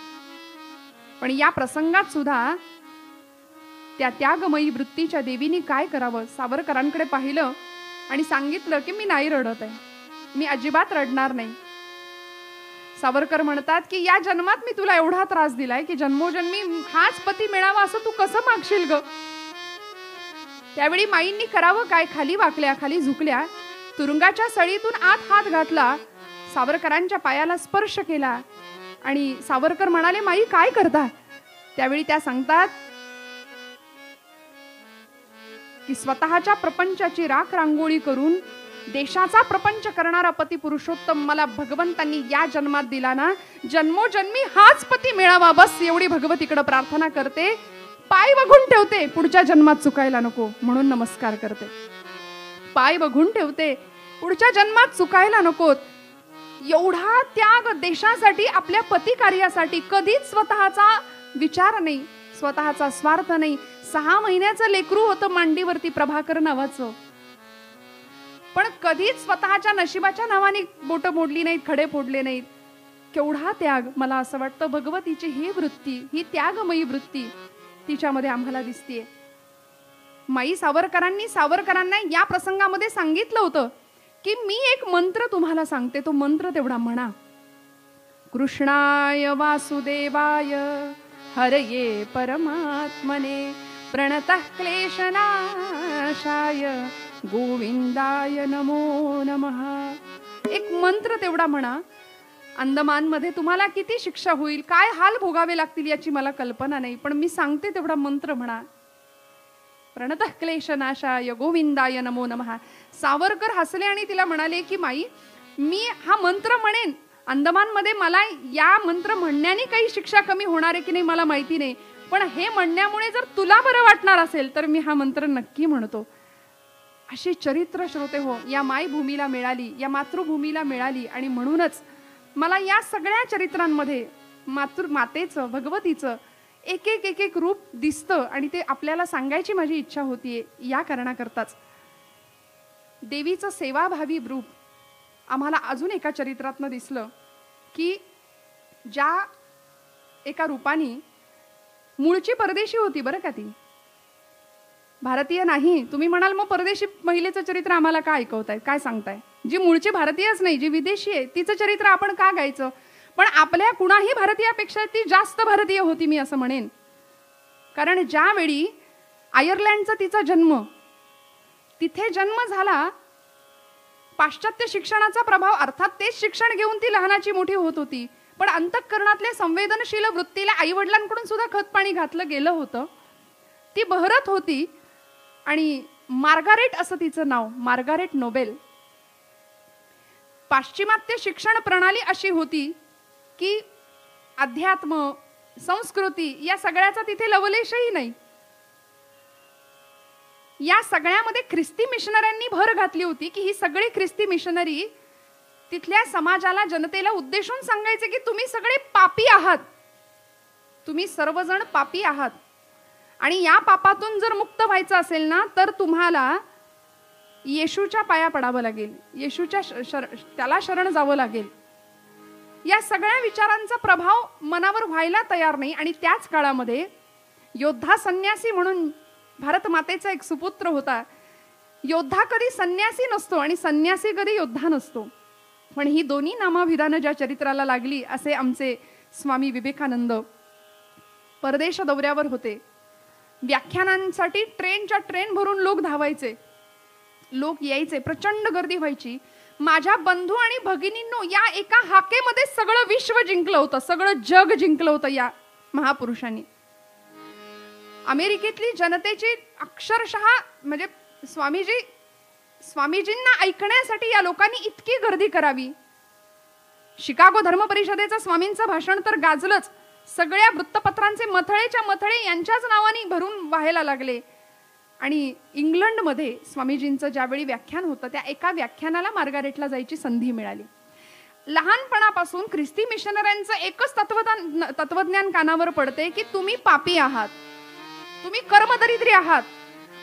पण या प्रसंगात सुद्धा त्या त्यागमयी वृत्तीच्या देवीने काय करावं? सावरकरांकडे पाहिलं आणि सांगितलं की मी नाही रडत आहे, मी अजिबात रडणार नाही. सावरकर म्हणतात की या जन्मात मी तुला एवढा त्रास दिलाय की जन्मोजन्मी हाच पती मिळावा असं तू कसं मागशील ग? त्यावेळी माईंनी करावं काय? खाली वाकल्या, खाली झुकल्या, तुरुंगाच्या सळीतून आत हात घातला, सावरकरांच्या पायाला स्पर्श केला आणि सावरकर म्हणाले, माई काय करता? त्यावेळी त्या सांगतात की स्वतःच्या प्रपंचाची राख रांगोळी करून देशाचा प्रपंच करणारा पती पुरुषोत्तम मला भगवंतांनी या जन्मात दिला ना, जन्मोजन्मी हाच पती मिळावा, बस एवढी भगवतीकडे प्रार्थना करते. पाय बघून ठेवते, पुढच्या जन्मात चुकायला नको म्हणून नमस्कार करते. पाय बघून ठेवते, पुढच्या जन्मात चुकायला नकोत. एवढा त्याग देशासाठी, आपल्या पती कार्यासाठी. कधीच स्वतःचा विचार नाही, स्वतःचा स्वार्थ नाही. 6 महिन्याचं लेकरू होतं मांडीवरती प्रभाकर नावाचं, पण कधीच स्वतःच्या नशिबाच्या नावाने बोट मोडली नाहीत, खडे फोडले नाहीत. केवढा त्याग. मला असं वाटतं भगवतीची ही वृत्ती, ही त्यागमयी वृत्ती तिच्यामध्ये आम्हाला दिसतेय. माई सावरकरांना या प्रसंगामध्ये सांगितलं होतं की मी एक मंत्र तुम्हाला सांगते, तो मंत्र तेवढा म्हणा. कृष्णाय वासुदेवाय हरये परमात्मने प्रणतः क्लेशनाशाय गोविंदाय नमो नमः. एक मंत्र तेवढा म्हणा. अंदमानमध्ये तुम्हाला किती शिक्षा होईल, काय हाल भोगावे लागतील याची मला कल्पना नाही, पण मी सांगते तेवढा मंत्र म्हणा. प्रणतः क्लेशनाशाय गोविंदाय नमो नमः. सावरकर हसले आणि तिला म्हणाले की माई, मी हा मंत्र म्हणेन, अंदमानमध्ये मला या मंत्र म्हणण्याने काही शिक्षा कमी होणार आहे की नाही मला माहिती नाही, पण हे म्हणण्यामुळे जर तुला बरं वाटणार असेल तर मी हा मंत्र नक्की म्हणतो. अशी चरित्र श्रोते हो या मायभूमीला मिळाली, या मातृभूमीला मिळाली. आणि म्हणूनच मला या सगळ्या चरित्रांमध्ये मातेचं, भगवतीचं एक एक रूप दिसतं आणि ते आपल्याला सांगायची माझी इच्छा होतीये. या कारणाकरताच देवीचं सेवाभावी रूप आम्हाला अजून एका चरित्रातनं दिसलं की ज्या एका रूपाने मूळची परदेशी होती बरं का, ती भारतीय नाही. तुम्ही म्हणाल मग परदेशी महिलेचं चरित्र आम्हाला का ऐकवताय, काय सांगताय? जी मूळची भारतीयच नाही, जी विदेशी आहे तिचं चरित्र आपण का गायचं? पण आपल्या कुणाही भारतीयापेक्षा ती जास्त भारतीय होती मी असं म्हणेन. कारण ज्यावेळी आयर्लंडचा तिचा जन्म, तिथे जन्म झाला, पाश्चात्य शिक्षणाचा प्रभाव, अर्थात तेच शिक्षण घेऊन ती लहानाची मोठी होत होती, पण अंतःकरणातल्या संवेदनशील वृत्तीला आईवडिलांकडून सुद्धा खतपाणी घातलं गेलं होतं. ती बहरत होती आणि मार्गारेट असं तिचं नाव, मार्गारेट नोबेल. पाश्चिमात्य शिक्षण प्रणाली अशी होती की अध्यात्म, संस्कृती या सगळ्याचा तिथे लवलेशही नाही. या सगळ्यामध्ये ख्रिस्ती मिशनऱ्यांनी भर घातली होती की ही सगळी ख्रिस्ती मिशनरी तिथल्या समाजाला, जनतेला उद्देशून सांगायचे की तुम्ही सगळे पापी आहात, तुम्ही सर्वजण पापी आहात आणि या पापातून जर मुक्त व्हायचं असेल ना तर तुम्हाला येशूच्या पाया पडावं लागेल, येशूच्या त्याला शरण जावं लागेल. या सगळ्या विचारांचा प्रभाव मनावर व्हायला तयार नाही. आणि त्याच काळामध्ये योद्धा संन्यासी म्हणून भारत मातेचा एक सुपुत्र होता. योद्धा कधी संन्यासी नसतो आणि संन्यासी कधी योद्धा नसतो, पण ही दोन्ही नामाभिधानं ज्या चरित्राला लागली असे आमचे स्वामी विवेकानंद परदेश दौऱ्यावर होते. व्याख्यानांसाठी ट्रेनच्या ट्रेन भरून लोक धावायचे, लोक यायचे, प्रचंड गर्दी व्हायची. माझ्या बंधू आणि भगिनींनो, या एका हाकेमध्ये सगळं विश्व जिंकलं होतं, सगळं जग जिंकलं होतं या महापुरुषांनी. अमेरिकेतली जनतेची अक्षरशः म्हणजे स्वामीजींना ऐकण्यासाठी या लोकांनी इतकी गर्दी करावी. शिकागो धर्म परिषदेचं स्वामींचं भाषण तर गाजलंच. सगळ्या वृत्तपत्रांचे मथळेच्या मथळे यांच्याच नावाने भरून व्हायला लागले. आणि इंग्लंडमध्ये स्वामीजींचं ज्यावेळी व्याख्यान होतं त्या एका व्याख्यानाला मार्गारेटला जायची संधी मिळाली. लहानपणापासून ख्रिस्ती मिशनऱ्यांचं एकच तत्वज्ञान कानावर पडते की तुम्ही पापी आहात, तुम्ही कर्मदरिद्री आहात.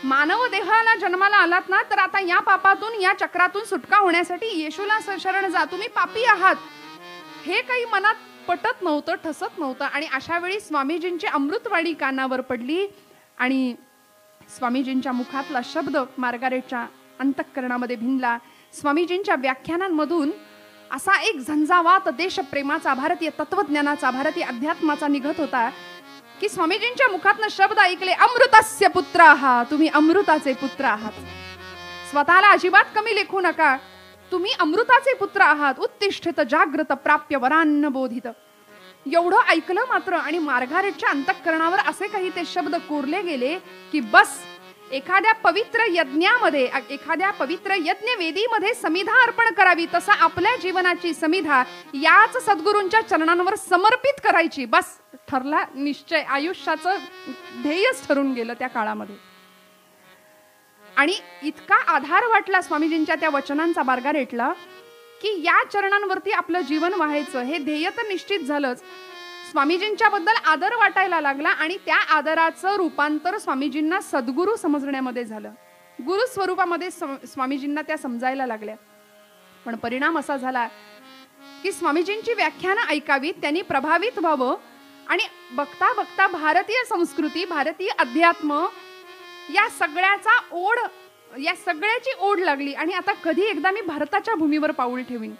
मानव देहाला जन्माला आलात ना तर आता या पापातून, या चक्रातून सुटका होण्यासाठी येशूला शरण जा, तुम्ही पापी आहात. हे काही मनात पटत नव्हतं, ठसत नव्हतं. आणि अशा वेळी स्वामीजींची अमृतवाणी कानावर पडली आणि स्वामीजींच्या मुखातला शब्द मार्गारेटच्या अंतःकरणामध्ये भिनला. स्वामीजींच्या व्याख्यानांमधून असा एक झंझावात देशप्रेमाचा, भारतीय तत्वज्ञानाचा, भारतीय अध्यात्माचा निघत होता की स्वामीजींच्या मुखातनं शब्द ऐकले, अमृतस्य पुत्र आहात, तुम्ही अमृताचे पुत्र आहात. स्वतःला अजिबात कमी लेखू नका, तुम्ही अमृताचे पुत्र आहात. उत्तिष्ठित जागृत प्राप्य वरान्न बोधित. एवढं ऐकलं मात्र आणि मार्गारेटच्या अंतःकरणावर असे काही ते शब्द कोरले गेले की बस, एखाद्या पवित्र यज्ञामध्ये, एखाद्या पवित्र यज्ञ वेदीमध्ये समिधा अर्पण करावी, तसा आपल्या जीवनाची समिधा याच सद्गुरूंच्या चरणांवर समर्पित करायची. बस ठरला निश्चय, आयुष्याचं ध्येयच ठरून गेलं त्या काळामध्ये. आणि इतका आधार वाटला स्वामीजींच्या त्या वचनांचा मार्गारेटला की या चरणांवरती आपलं जीवन व्हायचं हे ध्येय तर निश्चित झालंच. स्वामीजींच्या बद्दल आदर वाटायला लागला आणि त्या आदराचं रूपांतर स्वामीजींना सद्गुरू समजण्यामध्ये झालं. गुरु स्वरूपामध्ये स्वामीजींना त्या समजायला लागल्या. पण परिणाम असा झाला की स्वामीजींची व्याख्यानं ऐकावीत, त्यांनी प्रभावित व्हावं आणि बघता बघता भारतीय संस्कृती, भारतीय अध्यात्म या सगळ्याची ओढ लागली. आणि आता कधी एकदा मी भारताच्या भूमीवर पाऊल ठेवीन,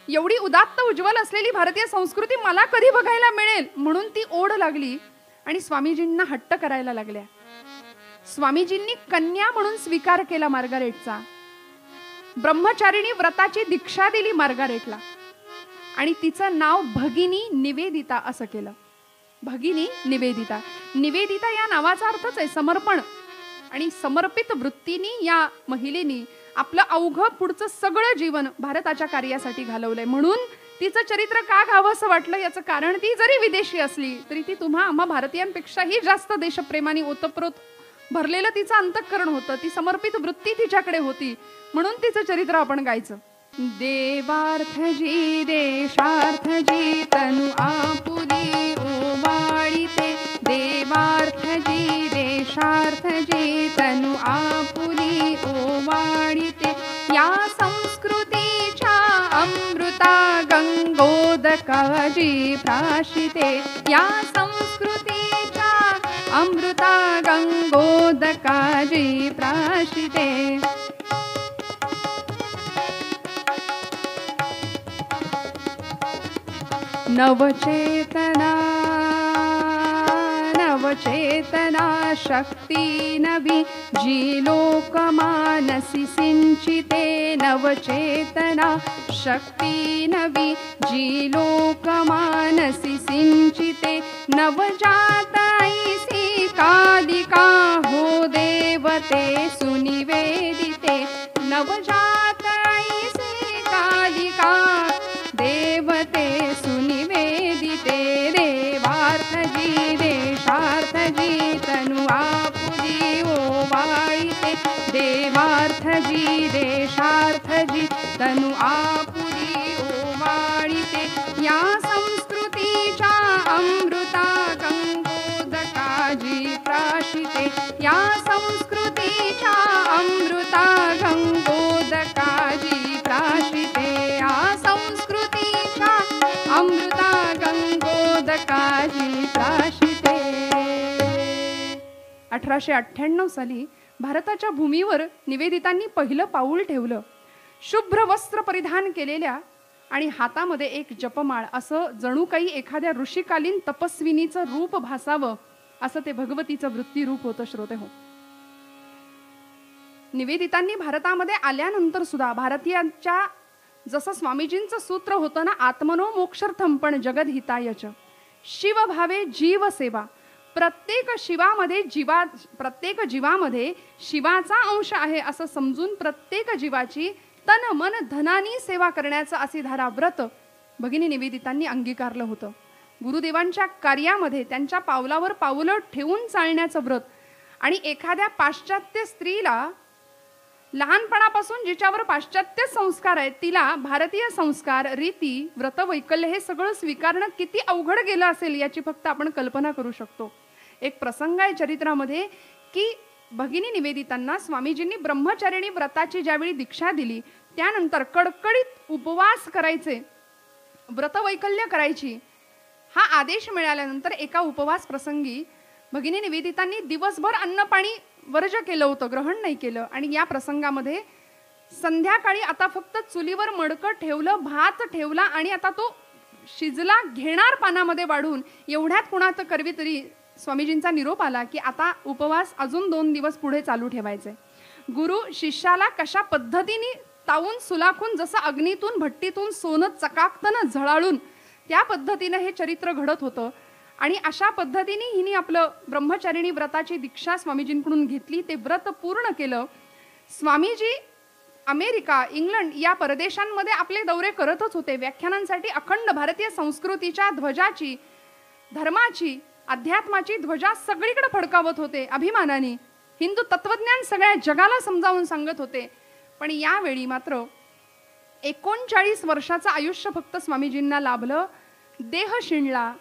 एवढी उदात्त उज्ज्वल असलेली भारतीय संस्कृती मला कधी बघायला मिळेल, म्हणून ती ओढ लागली. आणि स्वामीजींना हट्ट करायला लागल्या. स्वामीजींनी कन्या म्हणून स्वीकार केला मार्गारेटचा. ब्रह्मचारिणी व्रताची दीक्षा दिली मार्गारेटला आणि तिचं नाव भगिनी निवेदिता असं केलं. भगिनी निवेदिता. निवेदिता या नावाचा अर्थच आहे समर्पण. आणि समर्पित वृत्तीने या महिलेनी आपलं अवघं पुढचं सगळं जीवन भारताच्या कार्यासाठी घालवलंय. म्हणून तिचं चरित्र का घ्यावं असं वाटलं, याचं कारण ती जरी विदेशी असली तरी ती आम्हा भारतीयांपेक्षाही जास्त देशप्रेमाने ओतप्रोत भरलेलं तिचं अंतःकरण होतं. ती समर्पित वृत्ती तिच्याकडे होती, म्हणून तिचं चरित्र आपण गायचं. देवार्थ जी देशार्थ जी तनु आपुली ओवाळीते, देवार्थ जी देशार्थ जी तनु आपुली ओवाळीते, या संस्कृतीच्या अमृता गंगोदकाजी प्राशिते, या संस्कृतीच्या अमृता गंगोदकाजी प्राशिते. नवचेतना नवचेतना शक्ती नवी जी लोकमानसी सिंचिते, नवचेतना शक्ती नवी जी लोकमानसी सिंचिते, नवजात ऐसी कालिका हो देवते सुनिवेदिते, नवजात ऐसी कालिका देवते सुनिवेदिते, देवार्थ जी देशार्थ जी तनु आपुली ओवाळीते, देवार्थ जी देशार्थ जी तनु आपुली ओवाळीते, या संस्कृतीच्या अमृता गंगोदकाजी प्राशिते, या संस्कृतीच्या अमृता गंगोदकाजी प्राशिते, या संस्कृतीच्या अमृता गंगोदकाजी प्राशिते. 1898 साली भारताच्या भूमीवर निवेदितांनी पहिलं पाऊल ठेवलं. शुभ्र वस्त्र परिधान केलेल्या आणि हातामध्ये एक जपमाळ, असं जणू काही एखाद्या ऋषिकालीन तपस्विनीचं रूप भासावं असं ते भगवतीचं वृत्ती रूप होतं. श्रोते हो, निवेदितांनी भारतामध्ये आल्यानंतर सुद्धा भारतीयांच्या, जसं स्वामीजींचं सूत्र होतं ना, आत्मनो मोक्षर्थम पण जगदहितायच, शिवभावे जीव सेवा, प्रत्येक जीवामध्ये शिवाचा अंश आहे असं समजून प्रत्येक जीवाची तन मन धनानी सेवा करण्याचं असे धारा व्रत भगिनी निवेदितांनी अंगीकारलं होतं. गुरुदेवांच्या कार्यामध्ये त्यांच्या पावलावर पावलं ठेवून चालण्याचं व्रत. आणि एखाद्या पाश्चात्य स्त्रीला लहानपणापासून जिच्यावर पाश्चात्य संस्कार आहेत तिला भारतीय संस्कार, रीती, व्रतवैकल्य हे सगळं स्वीकारणं किती अवघड गेलं असेल याची फक्त आपण कल्पना करू शकतो. एक प्रसंग आहे चरित्रामध्ये की भगिनी निवेदितांना स्वामीजींनी ब्रह्मचारिणी व्रताची ज्यावेळी दीक्षा दिली त्यानंतर कडकडीत उपवास करायचे, व्रतवैकल्य करायची हा आदेश मिळाल्यानंतर एका उपवास प्रसंगी भगिनी निवेदितांनी दिवसभर अन्न पाणी वर्ज केलं होतं, ग्रहण नाही केलं. आणि या प्रसंगामध्ये संध्याकाळी आता फक्त चुलीवर मडकं ठेवलं, भात ठेवला आणि आता तो शिजला घेणार पानामध्ये वाढून. एवढ्यात कुणात करवी तरी स्वामीजींचा निरोप आला की आता उपवास अजून 2 दिवस पुढे चालू ठेवायचे. गुरु शिष्याला कशा पद्धतीने तावून सुलाखून, जसं अग्नीतून भट्टीतून सोनं चकाकतं झळाळून त्या पद्धतीने हे चरित्र घडत होतं. आणि अशा पद्धतीने हिने आपलं ब्रह्मचारिणी व्रताची दीक्षा स्वामीजींकडून घेतली. ते व्रत पूर्ण केलं. स्वामीजी अमेरिका, इंग्लंड या परदेशांमध्ये आपले दौरे करतच होते. व्याख्यानांसाठी अखंड भारतीय संस्कृतीच्या ध्वजाची, धर्माची, अध्यात्माची ध्वजा सगळीकडे फडकावत होते. अभिमानाने हिंदू तत्वज्ञान सगळ्या जगाला समजावून सांगत होते. पण यावेळी मात्र 39 वर्षाचं आयुष्य फक्त स्वामीजींना लाभलं. देह शिणला,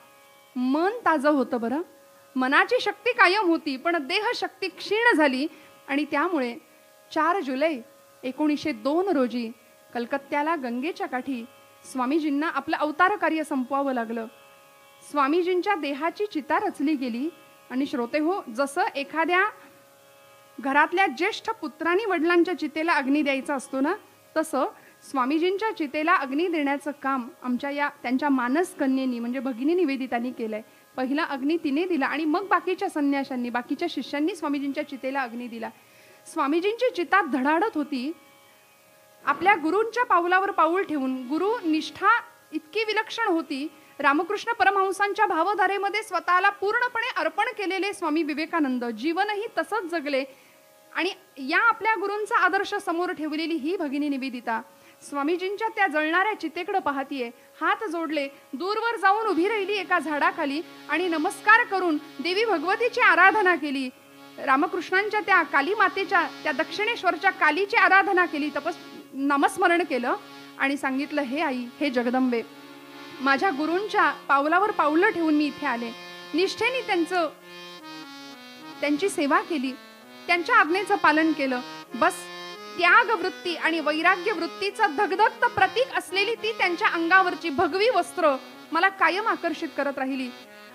मन ताजं होतं. बरं, मनाची शक्ती कायम होती, पण देह शक्ती क्षीण झाली. आणि त्यामुळे 4 जुलै 1902 रोजी कलकत्त्याला गंगेच्या काठी स्वामीजींना आपलं अवतार कार्य संपवावं लागलं. स्वामीजींच्या देहाची चिता रचली गेली. आणि श्रोते हो, जसं एखाद्या घरातल्या ज्येष्ठ पुत्रांनी वडिलांच्या चितेला अग्नी द्यायचा असतो ना, तसं स्वामीजींच्या चितेला अग्नी देण्याचं काम आमच्या त्यांच्या मानस कन्येनी म्हणजे भगिनी निवेदितांनी केलंय. पहिला अग्नी तिने दिला आणि मग बाकीच्या संन्याशांनी, बाकीच्या शिष्यांनी स्वामीजींच्या चितेला अग्नी दिला. स्वामीजींची चिता धडाडत होती. आपल्या गुरूंच्या पावलावर पाऊल ठेवून गुरु निष्ठा इतकी विलक्षण होती. रामकृष्ण परमहंसांच्या भावधारेमध्ये स्वतःला पूर्णपणे अर्पण केलेले स्वामी विवेकानंद जीवनही तसंच जगले. आणि या आपल्या गुरूंचा आदर्श समोर ठेवलेली ही भगिनी निवेदिता स्वामीजींच्या त्या जळणाऱ्या चितेकडे पाहतीये. हात जोडले, दूरवर जाऊन उभी राहिली एका झाडाखाली आणि नमस्कार करून देवी भगवतीची आराधना केली. रामकृष्णांच्या त्या काली मातेच्या, त्या दक्षिणेश्वरच्या कालीची आराधना केली, नामस्मरण केलं आणि सांगितलं, हे आई, हे जगदंबे, माझ्या गुरूंच्या पावलावर पावलं ठेवून मी इथे आले. निष्ठेने त्यांची सेवा केली, त्यांच्या आज्ञेचं पालन केलं. बस त्याग वृत्ती आणि वैराग्य वृत्तीचं धगधगत प्रतीक असलेली ती त्यांच्या अंगावरची भगवी वस्त्र मला कायम आकर्षित करत राहिली.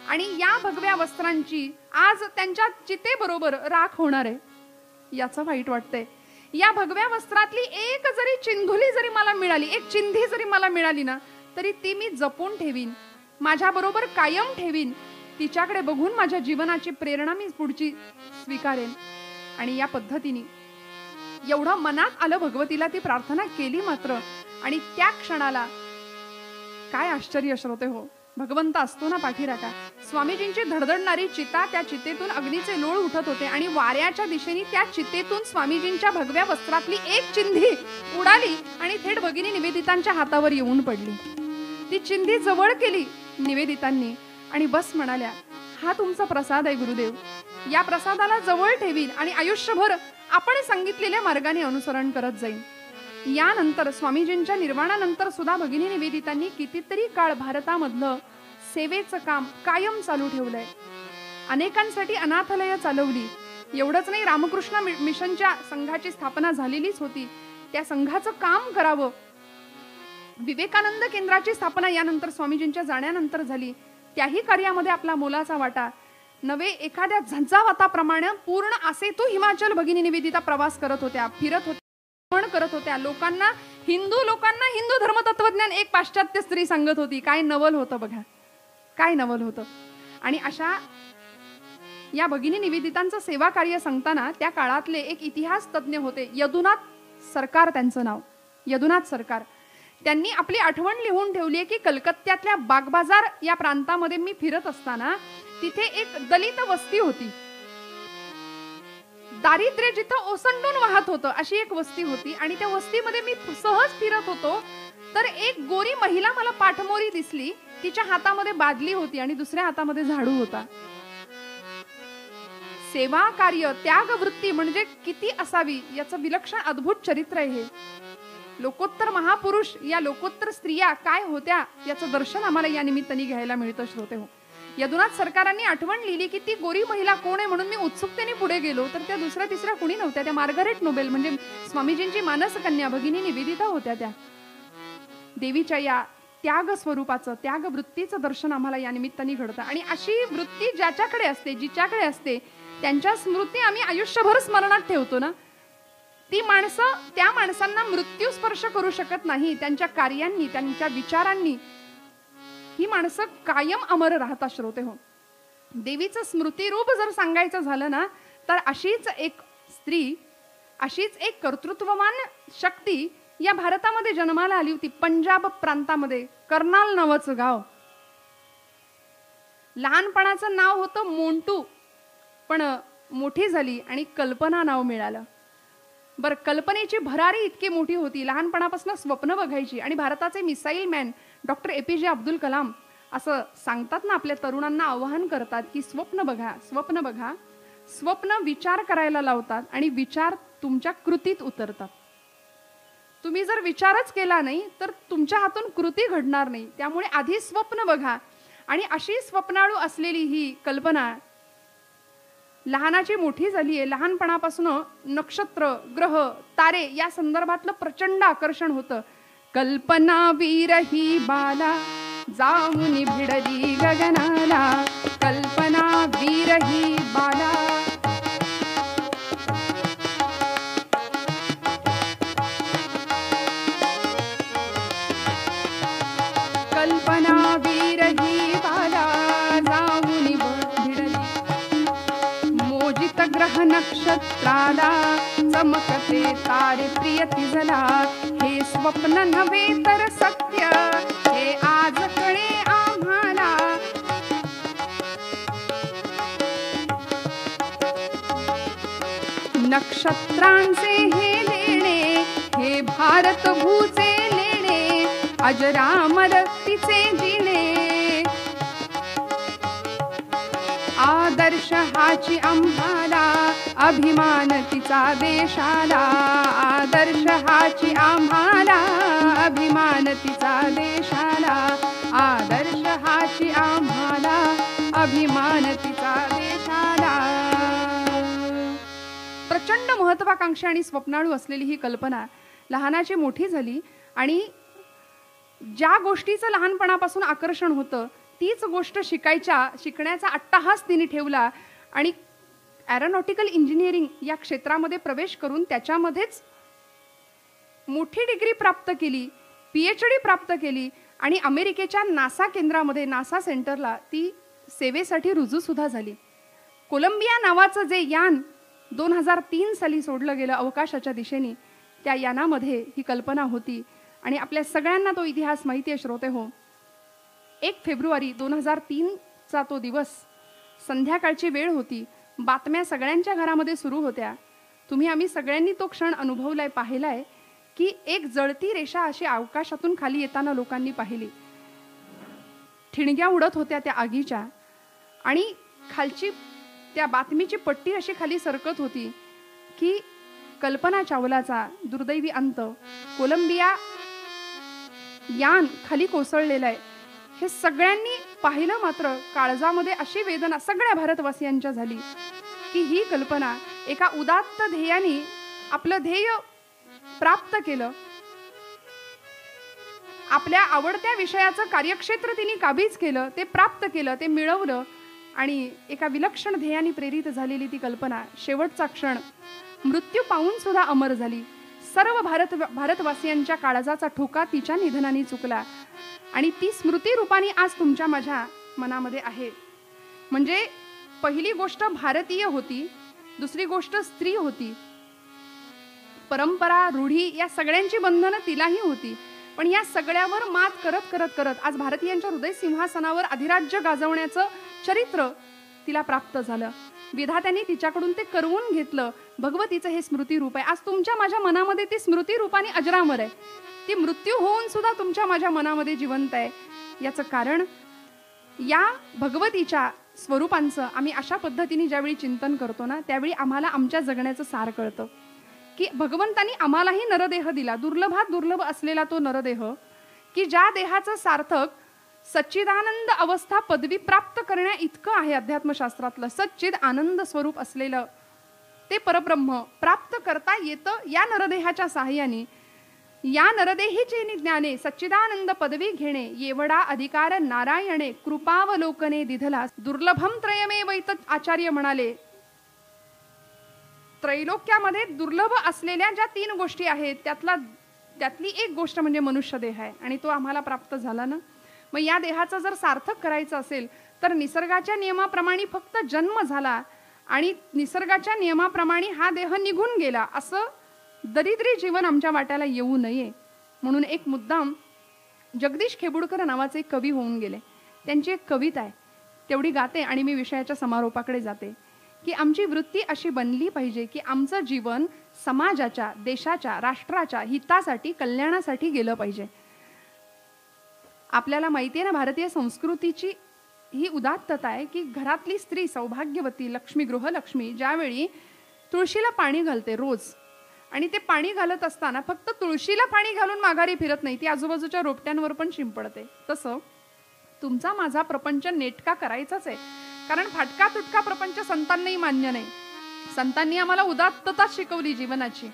आणि या भगव्या वस्त्रांची आज त्यांच्या चितेबरोबर राख होणार आहे. याचं वाईट वाटतंय. या भगव्या वस्त्रातली एक जरी चिंधुली जरी मला मिळाली, एक चिंधी जरी मला मिळाली ना, तरी ती मी जपून ठेवीन, माझ्या बरोबर कायम ठेवीन. तिच्याकडे बघून माझ्या जीवनाची प्रेरणा मी पुढची स्वीकारेन. आणि या पद्धतीने एवढं मनात आलं, भगवतीला ती प्रार्थना केली मात्र. आणि त्या क्षणाला काय आश्चर्य श्रोते हो, भगवंत असतो ना पाठीराखा. स्वामीजींची धडधडणारी चिता, त्या चितेतून अग्नीचे लोळ उठत होते आणि वाऱ्याच्या दिशेने त्या चितेतून स्वामीजींच्या भगव्या वस्त्रातली एक चिंधी उडाली आणि थेट भगिनी निवेदितांच्या हातावर येऊन पडली. ती चिंधी जवळ केली निवेदितांनी आणि बस म्हणाल्या, हा तुमचा प्रसाद आहे गुरुदेव, या प्रसादाला जवळ ठेवीन आणि आयुष्यभर आपण सांगितलेल्या मार्गाने अनुसरण करत जाईन. यानंतर स्वामीजींच्या निर्वाणानंतर सुद्धा भगिनी निवेदितांनी कितीतरी काळ भारतामधलं सेवेचं काम कायम चालू ठेवलंय. अनेकांसाठी अनाथालय चालवली. एवढंच नाही, रामकृष्ण मिशनच्या संघाची स्थापना झालेलीच होती, त्या संघाचं काम करावं. विवेकानंद केंद्राची स्थापना यानंतर स्वामीजींच्या जाण्यानंतर झाली. त्याही कार्यामध्ये आपला मोलाचा वाटा. नवे एखाद्या झंझावाताप्रमाणे पूर्ण आसेतू हिमाचल भगिनी निवेदिता प्रवास करत होत्या, फिरत होत्या, करत होत्या. हिंदू लोकांना हिंदू धर्मतत्वज्ञान एक पाश्चात्य स्त्री सांगत होती. काय नवल होतं बघा, काय नवल होतं. आणि अशा या भगिनी निवेदितांचं सेवा कार्य सांगताना त्या काळातले एक इतिहास तज्ञ होते, यदुनाथ सरकार त्यांचं नाव, यदुनाथ सरकार. त्यांनी आपली आठवण लिहून ठेवली आहे की कलकत्त्यातल्या बागबाजार या प्रांतामध्ये मी फिरत असताना तिथे एक दलित वस्ती होती. दारिद्र्य जिथं ओसंडून वाहत होतं अशी एक वस्ती होती. आणि त्या वस्तीमध्ये मी सहज फिरत होतो तर एक गोरी महिला मला पाठमोरी दिसली. तिच्या हातामध्ये बादली होती आणि दुसऱ्या हातामध्ये झाडू होता. सेवा कार्य, त्याग वृत्ती म्हणजे किती असावी याचं विलक्षण अद्भुत चरित्र आहे हे. लोकोत्तर महापुरुष, या लोकोत्तर स्त्रिया काय होत्या याचं दर्शन आम्हाला या निमित्ताने घ्यायला मिळतं श्रोते हो. यदुनाथ सरकारांनी आठवण लिहिली की ती गोरी महिला कोण आहे म्हणून मी उत्सुकतेने पुढे गेलो तर त्या दुसऱ्या तिसऱ्या कोणी नव्हत्या. त्या मार्गारेट नोबेल म्हणजे स्वामीजींची मानसकन्या भगिनी निवेदिता होत्या. त्या देवीच्या या त्याग स्वरूपाचं, त्याग वृत्तीचं दर्शन आम्हाला या निमित्ताने घडतं. आणि अशी वृत्ती ज्याच्याकडे असते, जिच्याकडे असते, त्यांच्या स्मृती आम्ही आयुष्यभर स्मरणात ठेवतो ना. ती माणसं, त्या माणसांना मृत्यू स्पर्श करू शकत नाही. त्यांच्या कार्यांनी, त्यांच्या विचारांनी ही माणसं कायम अमर राहतात श्रोते हो. देवीचं स्मृती रूप जर सांगायचं झालं ना तर अशीच एक स्त्री, अशीच एक कर्तृत्ववान शक्ती या भारतामध्ये जन्माला आली होती. पंजाब प्रांतामध्ये करनाल नावाचं गाव, लहानपणाचं नाव होतं मोंटू, पण मोठी झाली आणि कल्पना नाव मिळालं. बरं, कल्पनेची भरारी इतकी मोठी होती, लहानपणापासून स्वप्न बघायची. आणि भारताचे missile man doctor APJ Abdul Kalam असं सांगतात ना, आपल्या तरुणांना आवाहन करतात की स्वप्न बघा, स्वप्न बघा. स्वप्न विचार करायला लावतात आणि विचार तुमच्या कृतीत उतरतात. तुम्ही जर विचारच केला नाही तर तुमच्या हातून कृती घडणार नाही. त्यामुळे आधी स्वप्न बघा. आणि अशी स्वप्नाळू असलेली ही कल्पना लहानाची मोठी झाली आहे. लहानपणापासून नक्षत्र, ग्रह, तारे या संदर्भातलं प्रचंड आकर्षण होतं. कल्पना वीर ही बाला जाऊन भिडली गगनाला, कल्पना वीर ही बाला. कल्पना वीर ही बाला जाऊन भिडली, मोजित ग्रह नक्षत्राला चमकते तारे प्रियती जला. हे स्वप्न नव्हे तर सत्य, हे आज कळे आम्हाला. नक्षत्रांचे हे लेणे, हे भारत भूचे लेणे, अजरामर तिचे जिणे. आदर्श हाची आम्हाला, अभिमान तिचा देशाला. आदर्श हाची आम्हाला, अभिमान तिचा देशाला. आदर्श हाची आम्हाला, अभिमान तिचा देशाला. प्रचंड महत्वाकांक्षी आणि स्वप्नाळू असलेली ही कल्पना लहानाची मोठी झाली. आणि ज्या गोष्टीचं लहानपणापासून आकर्षण होतं तीच गोष्ट शिकण्याचा अट्टाहास तिने ठेवला. आणि एरोनॉटिकल इंजिनिअरिंग या क्षेत्रामध्ये प्रवेश करून त्याच्यामध्येच मोठी डिग्री प्राप्त केली, PhD प्राप्त केली. आणि अमेरिकेच्या नासा केंद्रामध्ये, नासा सेंटरला ती सेवेसाठी रुजू सुद्धा झाली. कोलंबिया नावाचं जे यान 2003 साली सोडलं गेलं अवकाशाच्या दिशेने, त्या यानामध्ये ही कल्पना होती. आणि आपल्या सगळ्यांना तो इतिहास माहिती आहे श्रोते हो. 1 फेब्रुवारी 2003चा तो दिवस, संध्याकाळची वेळ होती. बातम्या सगळ्यांच्या घरामध्ये सुरू होत्या. आम्ही सगळ्यांनी तो क्षण अनुभवलाय, पाहिलाय की एक जळती रेषा अशी आकाशातून खाली येताना लोकांनी पाहिली. ठिणग्या उडत होत्या त्या आगीच्या. आणि खालची त्या बातमीची पट्टी अशी खाली सरकत होती की कल्पना चावलाचा दुर्दैवी अंत, कोलंबिया यान खाली कोसळलेलं आहे. हे सगळ्यांनी पाहिलं. मात्र काळजामध्ये अशी वेदना सगळ्या भारतवासियांच्या झाली की ही कल्पना एका उदात्त ध्येयाने आपलं ध्येय प्राप्त केलं. आपल्या आवडत्या विषयाचं कार्यक्षेत्र तिने काबीज केलं, ते प्राप्त केलं, ते मिळवलं. आणि एका विलक्षण ध्येयाने प्रेरित झालेली ती कल्पना शेवटचा क्षण मृत्यू पाहून सुद्धा अमर झाली. सर्व भारतवासियांच्या काळजाचा ठोका तिच्या निधनाने चुकला. आणि ती स्मृती रूपाने आज तुमच्या माझ्या मनामध्ये आहे. म्हणजे पहिली गोष्ट भारतीय होती, दुसरी गोष्ट स्त्री होती. परंपरा, रूढी या सगळ्यांची बंधनं तिलाही होती. पण या सगळ्यावर मात करत करत करत आज भारतीयांच्या हृदय सिंहासनावर अधिराज्य गाजवण्याचं चरित्र तिला प्राप्त झालं. विधात्याने तिच्याकडून ते करवून घेतलं. भगवतीचं हे स्मृती रूप आहे. आज तुमच्या माझ्या मनामध्ये ती स्मृती रूपाने अजरामर आहे. ती मृत्यू होऊन सुद्धा तुमच्या माझ्या मनामध्ये जिवंत आहे. याचं कारण या भगवतीच्या स्वरूपांचं आम्ही अशा पद्धतीने ज्यावेळी चिंतन करतो ना, त्यावेळी आम्हाला आमच्या जगण्याचं सार कळतं की भगवंतानी आम्हालाही नरदेह दिला, दुर्लभात दुर्लभ असलेला तो नरदेह, की ज्या देहाचं सार्थक सच्चिदानंद अवस्था पदवी प्राप्त करण्या इतकं आहे. अध्यात्मशास्त्रातलं सच्चिद आनंद स्वरूप असलेलं ते परब्रह्म प्राप्त करता येतं या नरदेहाच्या साहाय्याने. या नरदेहीचे ज्ञाने सच्चिदानंद पदवी घेणे एवढा अधिकार नारायणे कृपावलोकने दिधला. दुर्लभम त्रयमे वैत आचार्य म्हणाले. त्रैलोक्यामध्ये दुर्लभ असलेल्या ज्या 3 गोष्टी आहेत त्यातली एक गोष्ट म्हणजे मनुष्य देह आहे. आणि तो आम्हाला प्राप्त झाला ना. मग या देहाचं जर सार्थक करायचं असेल तर निसर्गाच्या नियमाप्रमाणे फक्त जन्म झाला आणि निसर्गाच्या नियमाप्रमाणे हा देह निघून गेला, असं दरिद्री जीवन आमच्या वाट्याला येऊ नये म्हणून एक मुद्दाम जगदीश खेबुडकर नावाचे कवी होऊन गेले. त्यांची एक कविता आहे. तेवढी गाते आणि मी विषयाच्या समारोपाकडे जाते की आमची वृत्ती अशी बनली पाहिजे की आमचं जीवन समाजाच्या, देशाच्या, राष्ट्राच्या हितासाठी, कल्याणासाठी गेलं पाहिजे. आपल्याला माहिती आहे ना, भारतीय संस्कृतीची ही उदात्तता आहे की घरातली स्त्री सौभाग्यवती, लक्ष्मी, गृहलक्ष्मी ज्यावेळी तुळशीला पाणी घालते रोज, आणि ते पाणी घालत असताना फक्त तुळशीला पाणी घालून माघारी फिरत नाही, ती आजूबाजूच्या रोपट्यांवर पण शिंपडते. तसं तुमचा माझा प्रपंच नेटका करायचाच आहे, कारण फाटका तुटका प्रपंच संतांनाही मान्य नाही. संतांनी आम्हाला उदात्तता शिकवली जीवनाची.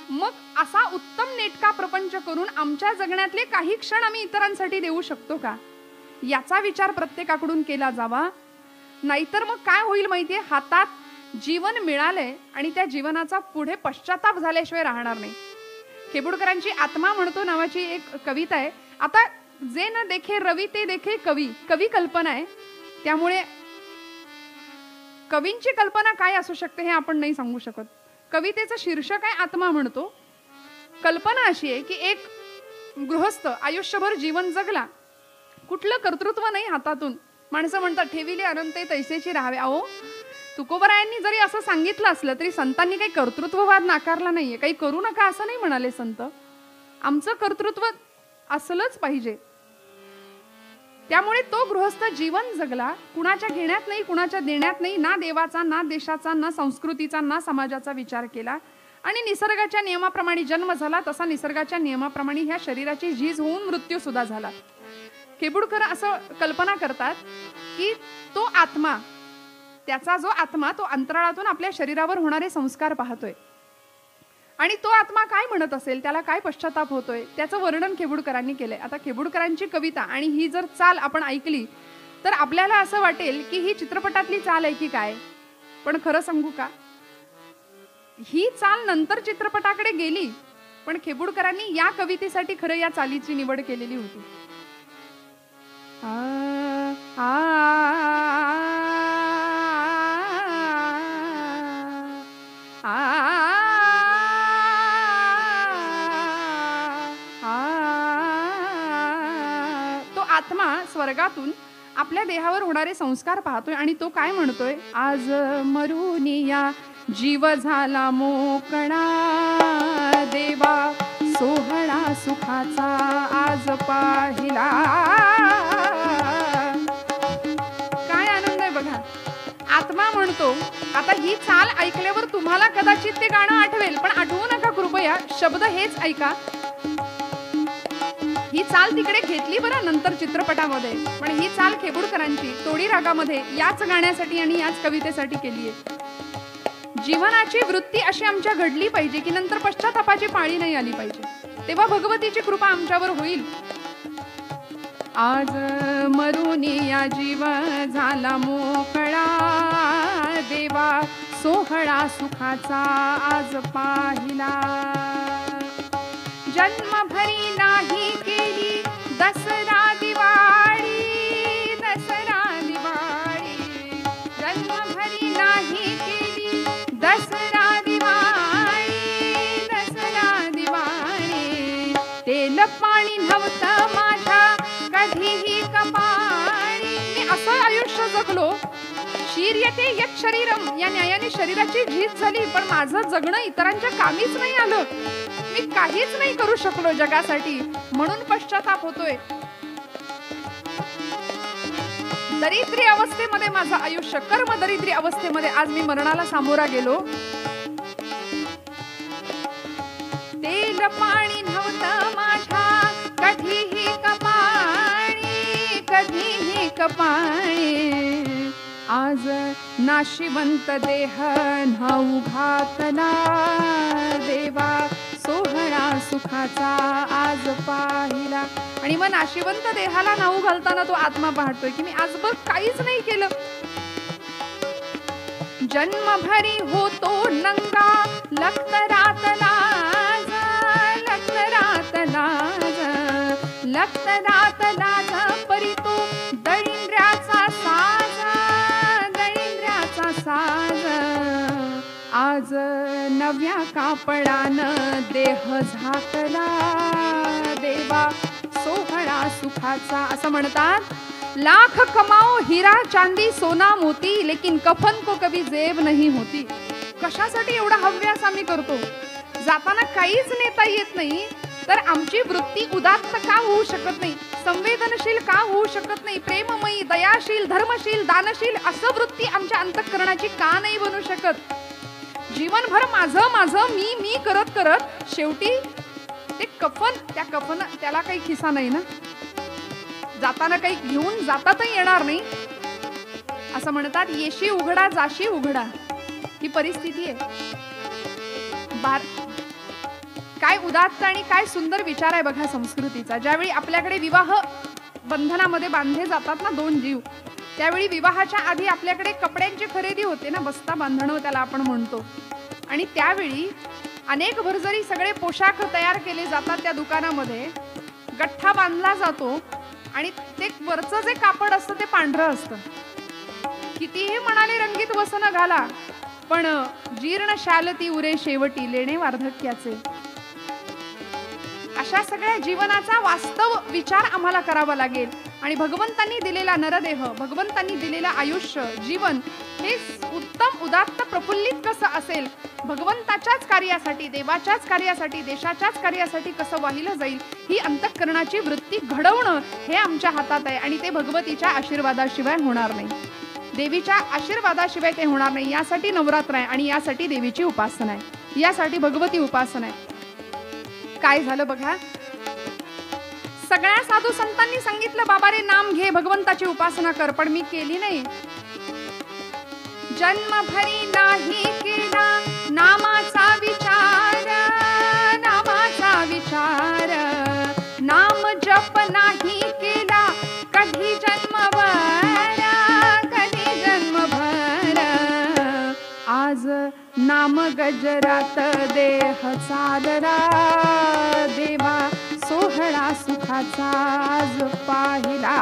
मग असा उत्तम नेटका प्रपंच करून आमच्या जगण्यातले काही क्षण आम्ही इतरांसाठी देऊ शकतो का, याचा विचार प्रत्येकाकडून केला जावा. नाहीतर मग काय होईल माहितीये, हातात जीवन मिळालंय आणि त्या जीवनाचा पुढे पश्चाताप झाल्याशिवाय राहणार नाही. खेबुडकरांची आत्मा म्हणतो नावाची एक कविता आहे. आता जे न देखे रवी ते देखे कवी, कवी कल्पना आहे, त्यामुळे कवींची कल्पना काय असू शकते हे आपण नाही सांगू शकत. कवितेचं शीर्षक आहे आत्मा म्हणतो. कल्पना अशी आहे की एक गृहस्थ आयुष्यभर जीवन जगला, कुठलं कर्तृत्व नाही हातातून. माणसं म्हणतात ठेविले अनंते तैसेची राहावे. अहो, तुकोबरायांनी जरी असं सांगितलं असलं तरी संतांनी काही कर्तृत्ववाद नाकारला नाहीये. काही करू नका असं नाही म्हणाले संत. आमचं कर्तृत्व असलंच पाहिजे. त्यामुळे तो गृहस्थ जीवन जगला, कुणाच्या घेण्यात नाही, कुणाच्या देण्यात नाही, ना देवाचा, ना देशाचा, ना संस्कृतीचा, ना समाजाचा विचार केला, आणि निसर्गाच्या नियमाप्रमाणे जन्म झाला, तसा निसर्गाच्या नियमाप्रमाणे ह्या शरीराची झीज होऊन मृत्यू सुद्धा झाला. खेबुडकर असं कल्पना करतात की तो आत्मा, त्याचा जो आत्मा, तो अंतराळातून आपल्या शरीरावर होणारे संस्कार पाहतोय, आणि तो आत्मा काय म्हणत असेल, त्याला काय पश्चाताप होतोय, त्याचं वर्णन खेबुडकरांनी केलंय. आता खेबुडकरांची कविता आणि ही जर चाल आपण ऐकली तर आपल्याला असं वाटेल की ही चित्रपटातली चाल आहे की काय. पण खरं सांगू का, ही चाल नंतर चित्रपटाकडे गेली, पण खेबुडकरांनी या कवितेसाठी खरं या चालीची निवड केलेली होती. तो आत्मा स्वर्गातून आपल्या देहावर होणारे संस्कार पाहतोय आणि तो काय म्हणतोय, आज मरुनिया जीव झाला मोकळा, देवा सोहळा सुखाचा आज पाहिला. काय आनंद आहे बघा. आत्मा म्हणतो. आता ही चाल ऐकल्यावर तुम्हाला कदाचित ते गाणं आठवेल, पण आठवू नका कृपया, शब्द हेच ऐका. ही चाल तिकडे घेतली बरं नंतर चित्रपटामध्ये, पण ही चाल खेबुडकरांची तोडी रागामध्ये याच गाण्यासाठी आणि याच कवितेसाठी केली आहे. जीवनाची वृत्ती अशी आमच्या घडली पाहिजे की नंतर पश्चातापाची पाळी नाही आली पाहिजे, तेव्हा भगवतीची कृपा आमच्यावर होईल. आज मरुनिया जीव झाला मोकळा, देवा सोहळा सुखाचा आज पाहिला. जन्मभरी नाही केली दसरा दिवाळी, दसरा दिवाळी. जन्मभरी नाही केली दसरा दिवाळी, दसरा दिवाळी. तेल पाणी नव्हतं माझ्या कधीही कपाळी. मी असं आयुष्य जगलो, शीर्यते यत् शरीरम, या न्यायाने शरीराची झीज झाली, पण माझं जगणं इतरांच्या कामीच नाही आलं. मी काहीच नाही करू शकलो जगासाठी, म्हणून पश्चाताप होतोय. दरिद्री अवस्थेमध्ये माझं आयुष्य, कर्म दरिद्री अवस्थेमध्ये आज मी मरणाला सामोरा गेलो. तेल पाणी नव्हतं माझ्या कधीही कपाळी, कधीही कपाळी. आज नाशिवंत देह न्हाऊ घातला, देवा सोहळा सुखाचा आज पाहिला. आणि मग नाशिवंत देहाला न्हाऊ घालताना तो आत्मा पाहतोय की मी आजवर काहीच नाही केलं. जन्मभरी होतो नंगा लखतरात लाज, लखतरात लाज, लखतरात लाज. परी तो दळिंद्र्याचा साज, दळिंद्र्याचा साज. आज नव्या कापडानं देह झाकला, देवा सोहळा सुखाचा. असं म्हणतात लाख कमाओ हीरा चांदी सोना मोती, लेकिन कफन को कभी जेब नहीं होती. कशासाठी एवढा हव्यास आम्ही करतो? जाताना काहीच नेता येत नाही, तर आमची वृत्ती उदात्त का होऊ शकत नाही? संवेदनशील का होऊ शकत नाही? प्रेममयी, दयाशील, धर्मशील, दानशील असं वृत्ती आमच्या अंतःकरणाची का नाही बनू शकत? जीवनभर माझं माझं मी मी करत करत शेवटी ते कफन, त्या कफन त्याला काही खिसा नाही ना, जाताना काही घेऊन जातातही येणार नाही. असं म्हणतात, येशी उघडा जाशी उघडा, ही परिस्थिती आहे. काय उदात्त आणि काय सुंदर विचार आहे बघा संस्कृतीचा. ज्यावेळी आपल्याकडे विवाह बंधनामध्ये बांधले जातात ना दोन जीव, त्यावेळी विवाहाच्या आधी आपल्याकडे कपड्यांची खरेदी होते ना, बस्ता बांधणं त्याला आपण म्हणतो. आणि त्यावेळी अनेक भरजरी सगळे पोशाख तयार केले जातात. त्या दुकानामध्ये गठ्ठा बांधला जातो आणि ते वरचं जे कापड असतं ते पांढरं असतं. कितीही म्हणाले रंगीत वसन घाला, पण जीर्ण शालती उरे शेवटी लेणे वार्धक्याचे. अशा सगळ्या जीवनाचा वास्तव विचार आम्हाला करावा लागेल. आणि भगवंतांनी दिलेला नरदेह, भगवंतांनी दिलेलं आयुष्य, जीवन हे उत्तम उदात्त प्रफुल्लित कसं असेल, भगवंताच्याच कार्यासाठी, देवाच्याच कार्यासाठी, देशाच्याच कार्यासाठी कसं वाहिलं जाईल, ही अंतःकरणाची वृत्ती घडवणं हे आमच्या हातात आहे. आणि ते भगवतीच्या आशीर्वादाशिवाय होणार नाही, देवीच्या आशीर्वादाशिवाय ते होणार नाही. यासाठी नवरात्र आहे आणि यासाठी देवीची उपासना आहे, यासाठी भगवती उपासना आहे. काय झालं बघा, सगळ्या साधू संतांनी सांगितलं बाबा रे नाम घे, भगवंताची उपासना कर, पण मी केली नाही. जन्मभरी नाही केला नामाचा विचार, नामाचा विचार, नाम जप नाही केला कधी जन्मभर, कधी जन्मभर. आज नाम गजरात देह चालला, देवा सोहळा सुखाचा आज पाहिला.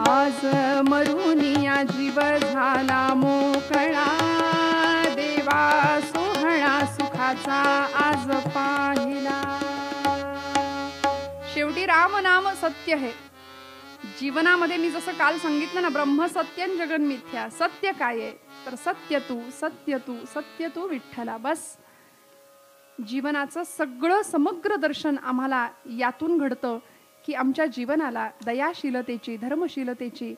आज मरुनिया जीव झाला मोकळा, देवा सोहळा सुखाचा आज पाहिला. शेवटी राम नाम सत्य है. जीवनामध्ये मी जसं काल सांगितलं ना, ब्रह्म सत्यं जगन मिथ्या. सत्य काय आहे तर सत्य तू, सत्य तू, सत्य तू विठ्ठला. बस जीवनाचं सगळं समग्र दर्शन आम्हाला यातून घडतं की आमच्या जीवनाला दयाशीलतेची, धर्मशीलतेची